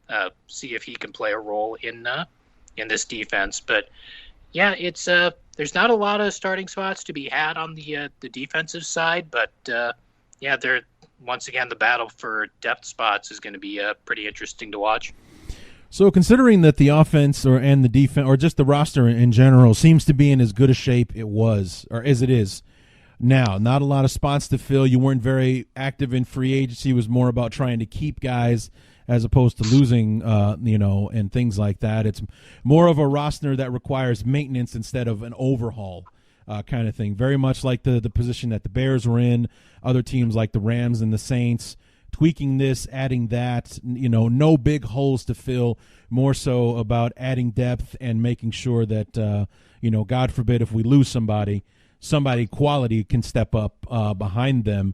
See if he can play a role in this defense. But yeah, it's there's not a lot of starting spots to be had on the defensive side, but yeah, they're once again the battle for depth spots is going to be pretty interesting to watch. So considering that the offense and the defense or just the roster in general seems to be in as good a shape it was or as it is now, not a lot of spots to fill. You weren't very active in free agency. It was more about trying to keep guys as opposed to losing, and things like that. It's more of a roster that requires maintenance instead of an overhaul kind of thing. Very much like the position that the Bears were in, other teams like the Rams and the Saints, tweaking this, adding that, no big holes to fill, more so about adding depth and making sure that, God forbid if we lose somebody quality can step up behind them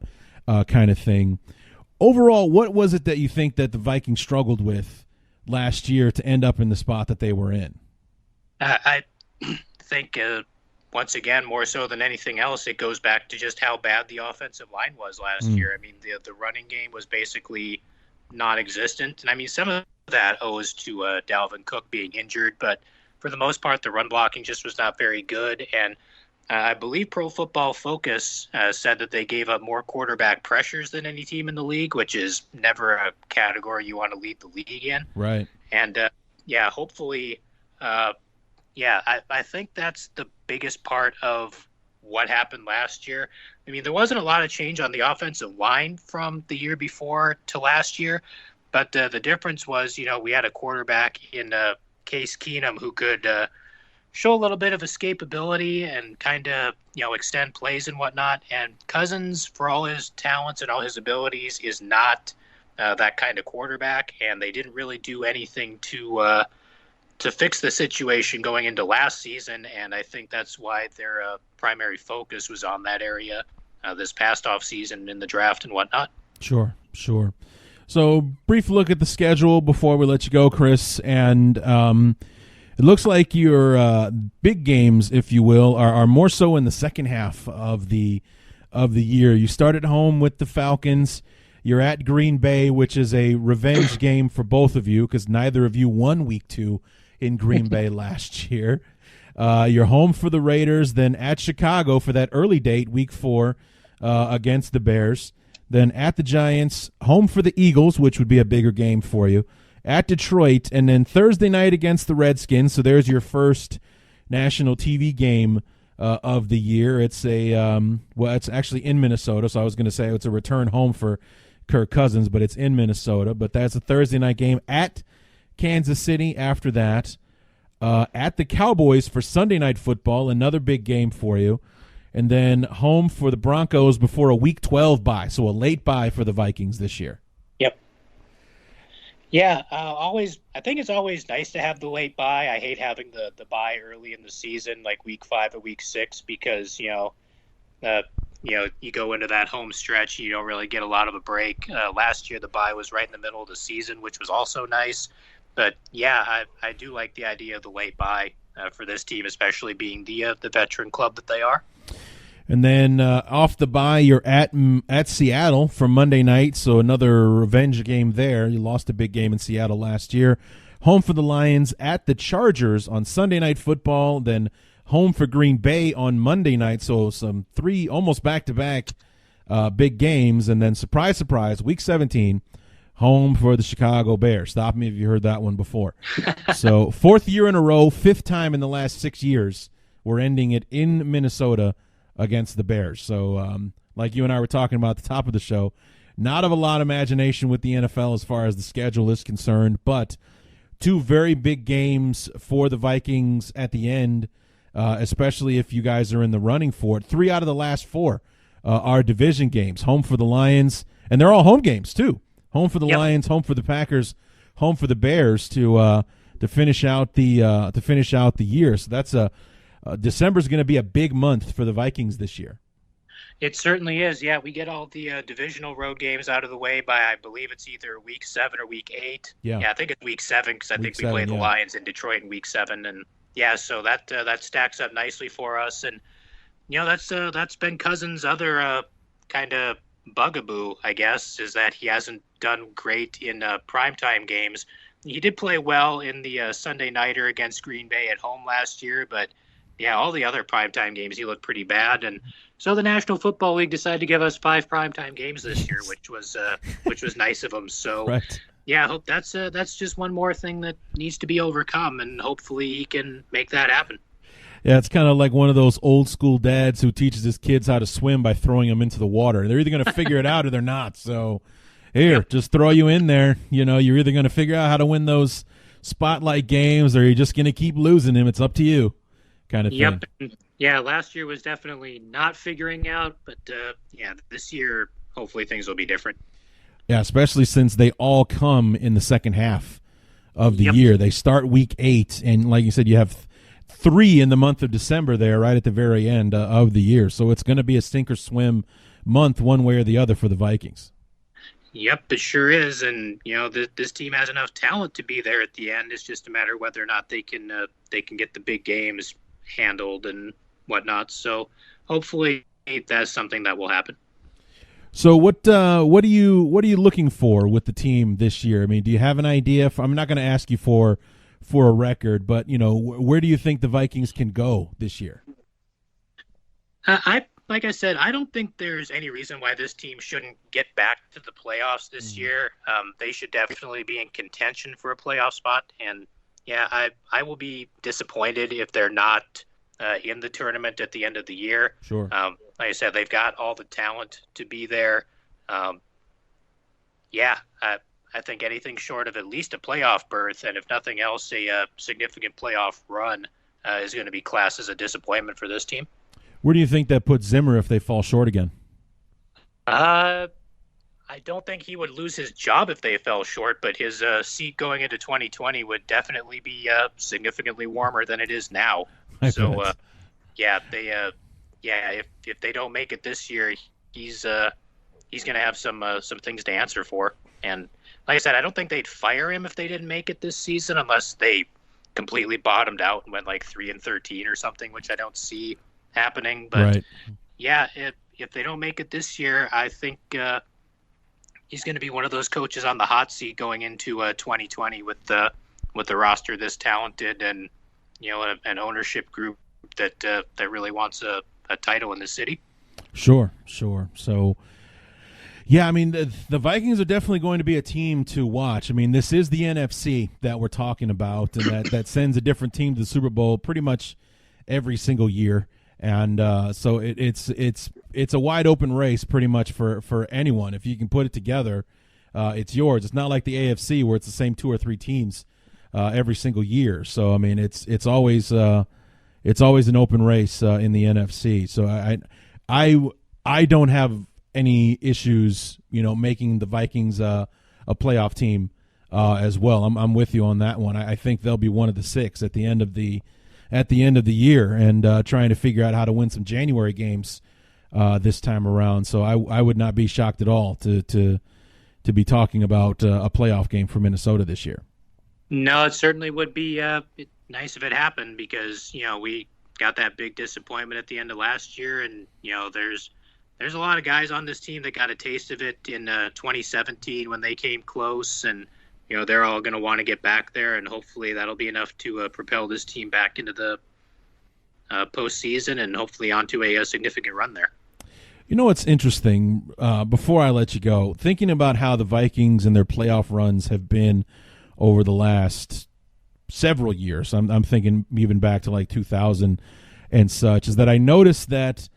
kind of thing. Overall, what was it that you think that the Vikings struggled with last year to end up in the spot that they were in? I think, once again, more so than anything else, it goes back to just how bad the offensive line was last year. I mean, the running game was basically non-existent. And, I mean, some of that owes to Dalvin Cook being injured, but for the most part, the run blocking just was not very good. And I believe Pro Football Focus said that they gave up more quarterback pressures than any team in the league, which is never a category you want to lead the league in. Right. And, hopefully, I think that's the biggest part of what happened last year. I mean, there wasn't a lot of change on the offensive line from the year before to last year, but the difference was, we had a quarterback in Case Keenum who could show a little bit of escapability and kind of, extend plays and whatnot. And Cousins, for all his talents and all his abilities, is not that kind of quarterback. And they didn't really do anything to fix the situation going into last season. And I think that's why their primary focus was on that area this past offseason in the draft and whatnot. Sure. So brief look at the schedule before we let you go, Chris. And it looks like your big games, if you will, are more so in the second half of the year. You start at home with the Falcons. You're at Green Bay, which is a revenge game for both of you because neither of you won Week 2 in Green Bay last year. You're home for the Raiders, then at Chicago for that early date, Week 4, against the Bears. Then at the Giants, home for the Eagles, which would be a bigger game for you. At Detroit, and then Thursday night against the Redskins. So there's your first national TV game of the year. It's it's actually in Minnesota. So I was going to say it's a return home for Kirk Cousins, but it's in Minnesota. But that's a Thursday night game at Kansas City. After that, at the Cowboys for Sunday Night Football, another big game for you. And then home for the Broncos before a Week 12 bye. So a late bye for the Vikings this year. Yep. Yeah, I think it's always nice to have the late bye. I hate having the bye early in the season, like Week 5 or Week 6, because you go into that home stretch, you don't really get a lot of a break. Last year, the bye was right in the middle of the season, which was also nice. But yeah, I do like the idea of the late bye for this team, especially being the veteran club that they are. And then off the bye, you're at Seattle for Monday night, so another revenge game there. You lost a big game in Seattle last year. Home for the Lions at the Chargers on Sunday Night Football, then home for Green Bay on Monday night, so some 3 almost back-to-back big games. And then, surprise, surprise, Week 17, home for the Chicago Bears. Stop me if you heard that one before. So 4th year in a row, 5th time in the last 6 years, we're ending it in Minnesota against the Bears. So like you and I were talking about at the top of the show, not of a lot of imagination with the NFL as far as the schedule is concerned, but 2 very big games for the Vikings at the end, especially if you guys are in the running for it. 3 out of the last 4 are division games. Home for the Lions, and they're all home games too. Home for the Lions, home for the Packers, home for the Bears to finish out the year. So that's December's going to be a big month for the Vikings this year. It certainly is. Yeah, we get all the divisional road games out of the way by, I believe it's either Week 7 or Week 8. Yeah, I think it's Week 7 because I think we play the Lions in Detroit in Week 7, and Yeah, so that stacks up nicely for us, and that's been Cousins' other kind of bugaboo, I guess, is that he hasn't done great in primetime games. He did play well in the Sunday nighter against Green Bay at home last year, but yeah, all the other primetime games he looked pretty bad, and so the National Football League decided to give us 5 primetime games this year, which was nice of them. So. Right. Yeah, I hope that's just one more thing that needs to be overcome, and hopefully he can make that happen. Yeah, it's kind of like one of those old school dads who teaches his kids how to swim by throwing them into the water. They're either going to figure it out or they're not. So here, just throw you in there. You're either going to figure out how to win those spotlight games or you're just going to keep losing them. It's up to you kind of thing. Yep. Yeah, last year was definitely not figuring out, but this year hopefully things will be different. Yeah, especially since they all come in the second half of the year. They start week 8, and like you said, you have 3 in the month of December there right at the very end of the year. So it's going to be a sink or swim month one way or the other for the Vikings. Yep, it sure is. And, this team has enough talent to be there at the end. It's just a matter of whether or not they can get the big games handled and whatnot. So hopefully that's something that will happen. So what are you looking for with the team this year? I mean, do you have an idea? I'm not going to ask you for a record, but where do you think the Vikings can go this year? Like I said, I don't think there's any reason why this team shouldn't get back to the playoffs this year. They should definitely be in contention for a playoff spot, and I will be disappointed if they're not in the tournament at the end of the year. Sure. Like I said, they've got all the talent to be there. I think anything short of at least a playoff berth, and if nothing else, a significant playoff run is going to be classed as a disappointment for this team. Where do you think that puts Zimmer if they fall short again? I don't think he would lose his job if they fell short, but his seat going into 2020 would definitely be significantly warmer than it is now. If they don't make it this year, he's going to have some things to answer for. And like I said, I don't think they'd fire him if they didn't make it this season, unless they completely bottomed out and went like 3-13 or something, which I don't see happening. But if they don't make it this year, I think he's going to be one of those coaches on the hot seat going into 2020 with the roster this talented and an ownership group that really wants a title in the city. Sure. So, yeah, I mean, the Vikings are definitely going to be a team to watch. I mean, this is the NFC that we're talking about, and that sends a different team to the Super Bowl pretty much every single year. And so it's a wide open race pretty much for anyone. If you can put it together, it's yours. It's not like the AFC where it's the same 2 or 3 teams every single year. So I mean, it's always an open race in the NFC. So I don't have any issues, making the Vikings a playoff team as well. I'm with you on that one. I think they'll be one of the 6 at the end of the year, and trying to figure out how to win some January games this time around. So I would not be shocked at all to be talking about a playoff game for Minnesota this year. No, it certainly would be nice if it happened, because we got that big disappointment at the end of last year, and there's a lot of guys on this team that got a taste of it in 2017 when they came close, and they're all going to want to get back there, and hopefully that'll be enough to propel this team back into the postseason and hopefully onto a significant run there. What's interesting, before I let you go, thinking about how the Vikings and their playoff runs have been over the last several years, I'm thinking even back to like 2000 and such, is that I noticed that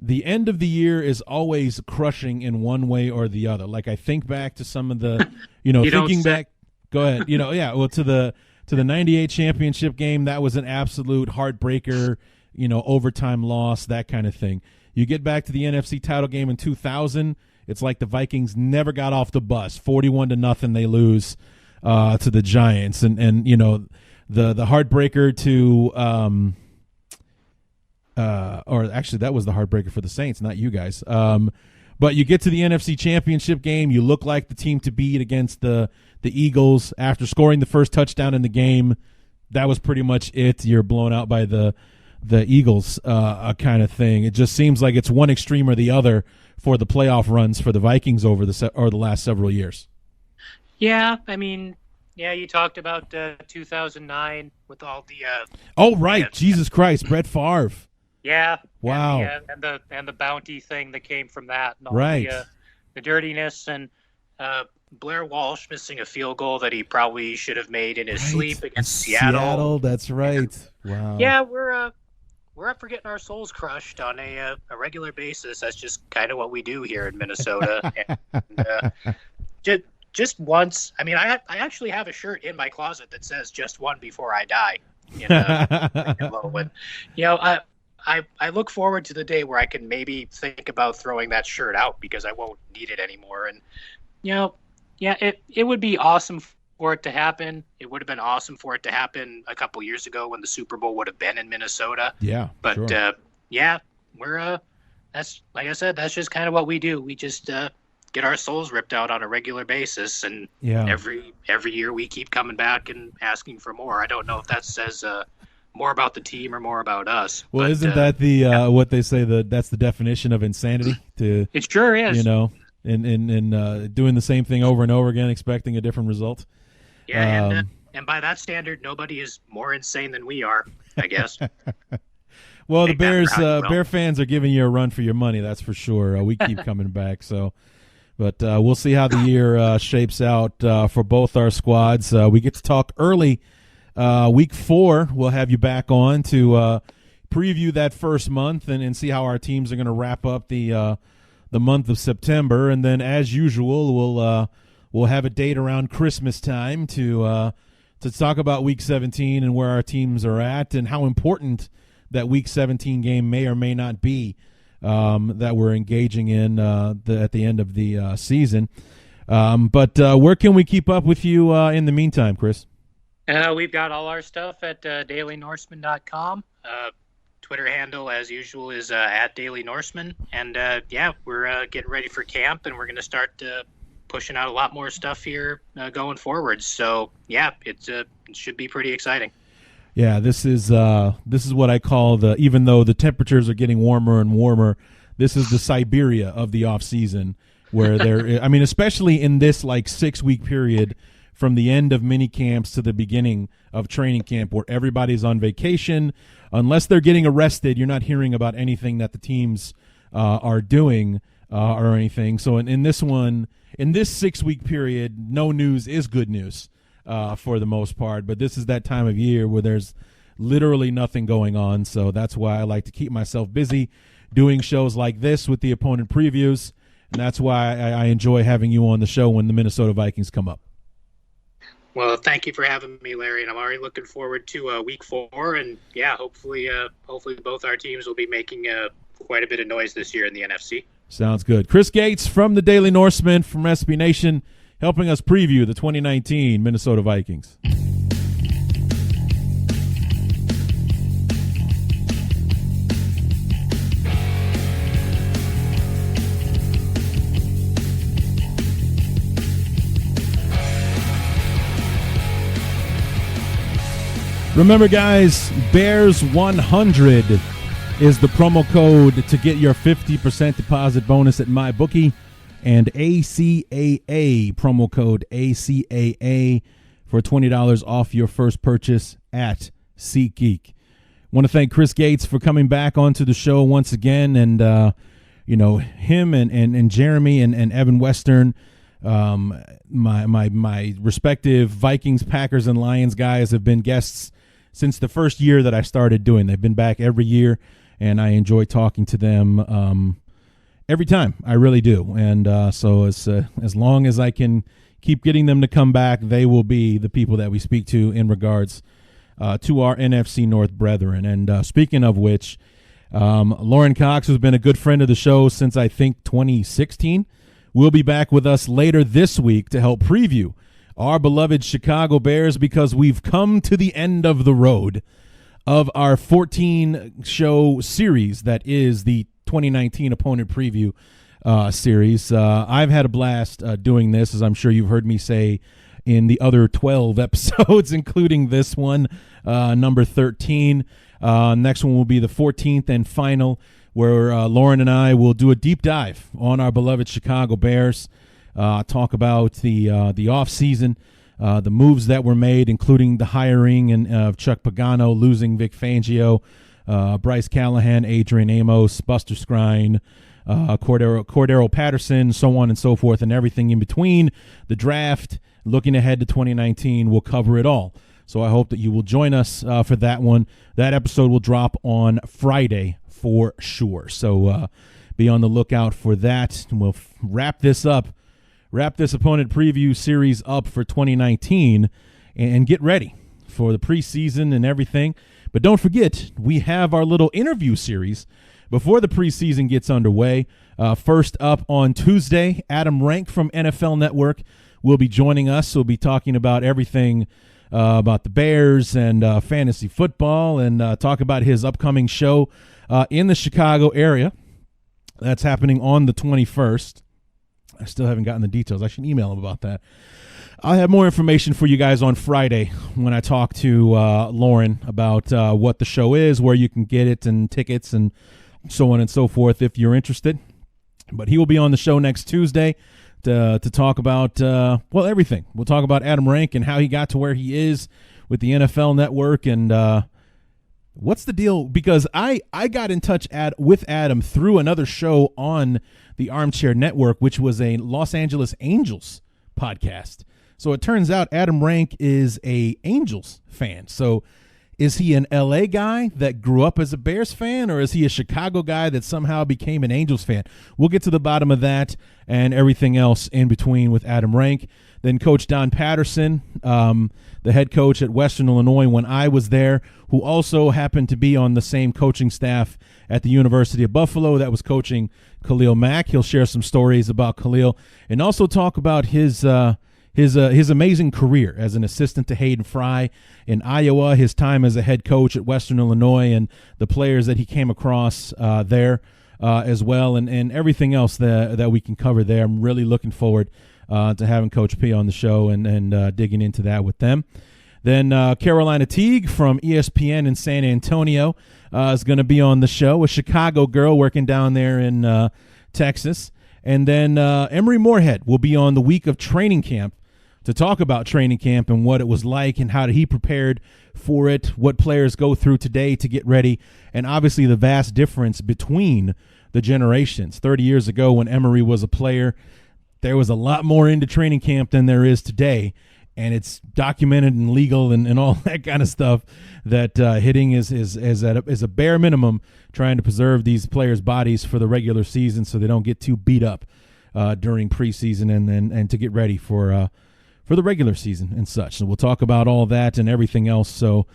the end of the year is always crushing in one way or the other. Like I think back to some of the, thinking back. Go ahead. Well, to the 98 championship game, that was an absolute heartbreaker, overtime loss, that kind of thing. You get back to the NFC title game in 2000, it's like the Vikings never got off the bus. 41-0 they lose to the Giants, and the heartbreaker to or actually that was the heartbreaker for the Saints, not you guys. But you get to the NFC Championship game, you look like the team to beat against the Eagles. After scoring the first touchdown in the game, that was pretty much it. You're blown out by the Eagles kind of thing. It just seems like it's one extreme or the other for the playoff runs for the Vikings over the last several years. Yeah, I mean, you talked about 2009 with all the. Oh right, Jesus Christ, Brett Favre. Yeah. Wow. And the bounty thing that came from that, and all right. The dirtiness, and Blair Walsh missing a field goal that he probably should have made in his sleep against Seattle. That's right. Wow. Yeah, we're up for getting our souls crushed on a regular basis. That's just kind of what we do here in Minnesota. And, just once. I mean, I actually have a shirt in my closet that says "Just one before I die." I look forward to the day where I can maybe think about throwing that shirt out because I won't need it anymore. And it would be awesome for it to happen. It would have been awesome for it to happen a couple years ago when the Super Bowl would have been in Minnesota. Yeah, but sure. We're that's, like I said, that's just kind of what we do. We just get our souls ripped out on a regular basis, and every year we keep coming back and asking for more. I don't know if that says more about the team or more about us. Well, isn't that the what they say, that's the definition of insanity? It sure is. And doing the same thing over and over again, expecting a different result. Yeah, and by that standard, nobody is more insane than we are, I guess. Well, the Bear fans are giving you a run for your money, that's for sure. We keep coming back, but we'll see how the year shapes out for both our squads. We get to talk early. Week 4, we'll have you back on to preview that first month and see how our teams are going to wrap up the month of September. And then, as usual, we'll have a date around Christmas time to talk about Week 17 and where our teams are at and how important that Week 17 game may or may not be that we're engaging in at the end of the season. But where can we keep up with you in the meantime, Chris? We've got all our stuff at dailynorseman.com. Twitter handle, as usual, is at Daily Norseman. And, we're getting ready for camp, and we're going to start pushing out a lot more stuff here going forward. So, it should be pretty exciting. Yeah, this is what I call even though the temperatures are getting warmer and warmer, this is the Siberia of the off season, where especially in this 6-week period from the end of mini camps to the beginning of training camp, where everybody's on vacation. Unless they're getting arrested, you're not hearing about anything that the teams are doing or anything. So in this 6-week period, no news is good news. For the most part, but this is that time of year where there's literally nothing going on, so that's why I like to keep myself busy doing shows like this with the opponent previews, and that's why I enjoy having you on the show when the Minnesota Vikings come up. Well, thank you for having me, Larry, and I'm already looking forward to Week 4, and hopefully both our teams will be making quite a bit of noise this year in the NFC. Sounds good. Chris Gates from the Daily Norseman from SB Nation, helping us preview the 2019 Minnesota Vikings. Remember, guys, Bears100 is the promo code to get your 50% deposit bonus at MyBookie. And ACAA, promo code ACAA for $20 off your first purchase at SeatGeek. Want to thank Chris Gates for coming back onto the show once again, and him and Jeremy and Evan Western, my respective Vikings, Packers, and Lions guys have been guests since the first year that I started doing. They've been back every year, and I enjoy talking to them every time. I really do. And so as long as I can keep getting them to come back, they will be the people that we speak to in regards to our NFC North brethren. And speaking of which, Lauren Cox has been a good friend of the show since, I think, 2016. Will be back with us later this week to help preview our beloved Chicago Bears, because we've come to the end of the road of our 14-show series that is the 2019 opponent preview series. I've had a blast doing this, as I'm sure you've heard me say in the other 12 episodes, including this one, number 13. Next one will be the 14th and final, where Lauren and I will do a deep dive on our beloved Chicago Bears, talk about the offseason, the moves that were made, including the hiring of Chuck Pagano, losing Vic Fangio, Bryce Callahan, Adrian Amos, Buster Skrine, Cordero Patterson, so on and so forth, and everything in between. The draft, looking ahead to 2019, we'll cover it all. So I hope that you will join us for that one. That episode will drop on Friday for sure. So be on the lookout for that. And we'll wrap this opponent preview series up for 2019 and get ready for the preseason and everything. But don't forget, we have our little interview series before the preseason gets underway. First up on Tuesday, Adam Rank from NFL Network will be joining us. We'll be talking about everything about the Bears and fantasy football, and talk about his upcoming show in the Chicago area. That's happening on the 21st. I still haven't gotten the details. I should email him about that. I'll have more information for you guys on Friday when I talk to Lauren about what the show is, where you can get it, and tickets, and so on and so forth if you're interested. But he will be on the show next Tuesday to talk about, everything. We'll talk about Adam Rank and how he got to where he is with the NFL Network, and what's the deal? Because I got in touch with Adam through another show on the Armchair Network, which was a Los Angeles Angels podcast. So it turns out Adam Rank is a Angels fan. So is he an LA guy that grew up as a Bears fan, or is he a Chicago guy that somehow became an Angels fan? We'll get to the bottom of that and everything else in between with Adam Rank. Then Coach Don Patterson, the head coach at Western Illinois when I was there, who also happened to be on the same coaching staff at the University of Buffalo that was coaching Khalil Mack. He'll share some stories about Khalil and also talk about his amazing career as an assistant to Hayden Fry in Iowa, his time as a head coach at Western Illinois, and the players that he came across there as well, and everything else that we can cover there. I'm really looking forward to having Coach P on the show and digging into that with them. Then Carolina Teague from ESPN in San Antonio is going to be on the show, a Chicago girl working down there in Texas. And then Emory Moorhead will be on the week of training camp to talk about training camp and what it was like and how he prepared for it, what players go through today to get ready, and obviously the vast difference between the generations. 30 years ago when Emory was a player, there was a lot more into training camp than there is today, and it's documented and legal and all that kind of stuff that hitting is a bare minimum, trying to preserve these players' bodies for the regular season so they don't get too beat up during preseason and to get ready for the regular season and such. So we'll talk about all that and everything else. So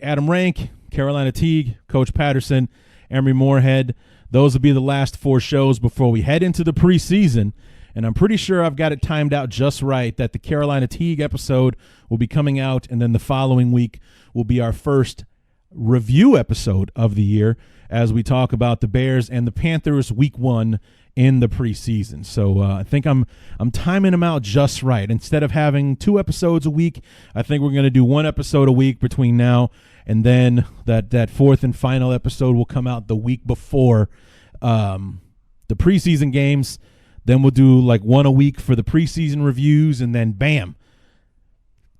Adam Rank, Carolina Teague, Coach Patterson, Emory Moorhead, those will be the last four shows before we head into the preseason. And I'm pretty sure I've got it timed out just right that the Carolina Teague episode will be coming out, and then the following week will be our first review episode of the year as we talk about the Bears and the Panthers week 1 in the preseason. So I think I'm timing them out just right. Instead of having 2 episodes a week, I think we're going to do 1 episode a week between now and then that fourth and final episode will come out the week before the preseason games. Then we'll do like 1 a week for the preseason reviews, and then bam,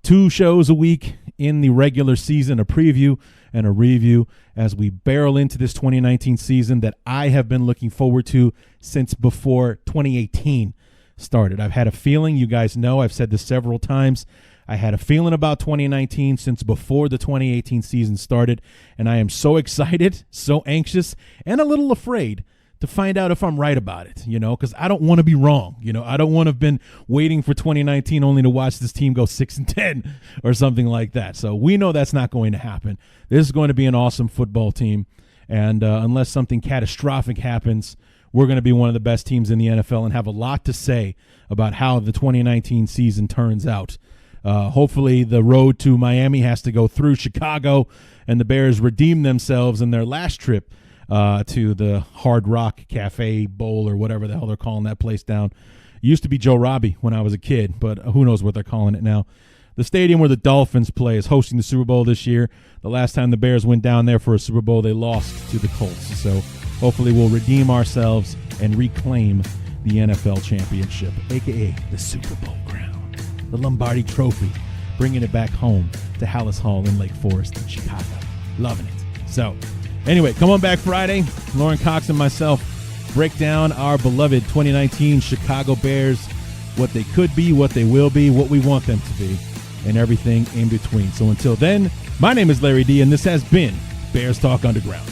2 shows a week in the regular season, a preview and a review as we barrel into this 2019 season that I have been looking forward to since before 2018 started. I've had a feeling, you guys know, I've said this several times, I had a feeling about 2019 since before the 2018 season started, and I am so excited, so anxious, and a little afraid to find out if I'm right about it, because I don't want to be wrong. I don't want to have been waiting for 2019 only to watch this team go 6-10 or something like that. So we know that's not going to happen. This is going to be an awesome football team, and unless something catastrophic happens, we're going to be one of the best teams in the NFL and have a lot to say about how the 2019 season turns out. Hopefully the road to Miami has to go through Chicago, and the Bears redeem themselves in their last trip to the Hard Rock Cafe Bowl or whatever the hell they're calling that place down It used to be Joe Robbie when I was a kid, but who knows what they're calling it now. The stadium where the Dolphins play is hosting the Super Bowl this year. The last time the Bears went down there for a Super Bowl, they lost to the Colts. So hopefully we'll redeem ourselves and reclaim the NFL championship, a.k.a. the Super Bowl crown, the Lombardi Trophy, bringing it back home to Hallis Hall in Lake Forest in Chicago. Loving it. So anyway, come on back Friday. Lauren Cox and myself break down our beloved 2019 Chicago Bears, what they could be, what they will be, what we want them to be, and everything in between. So until then, my name is Larry D, and this has been Bears Talk Underground.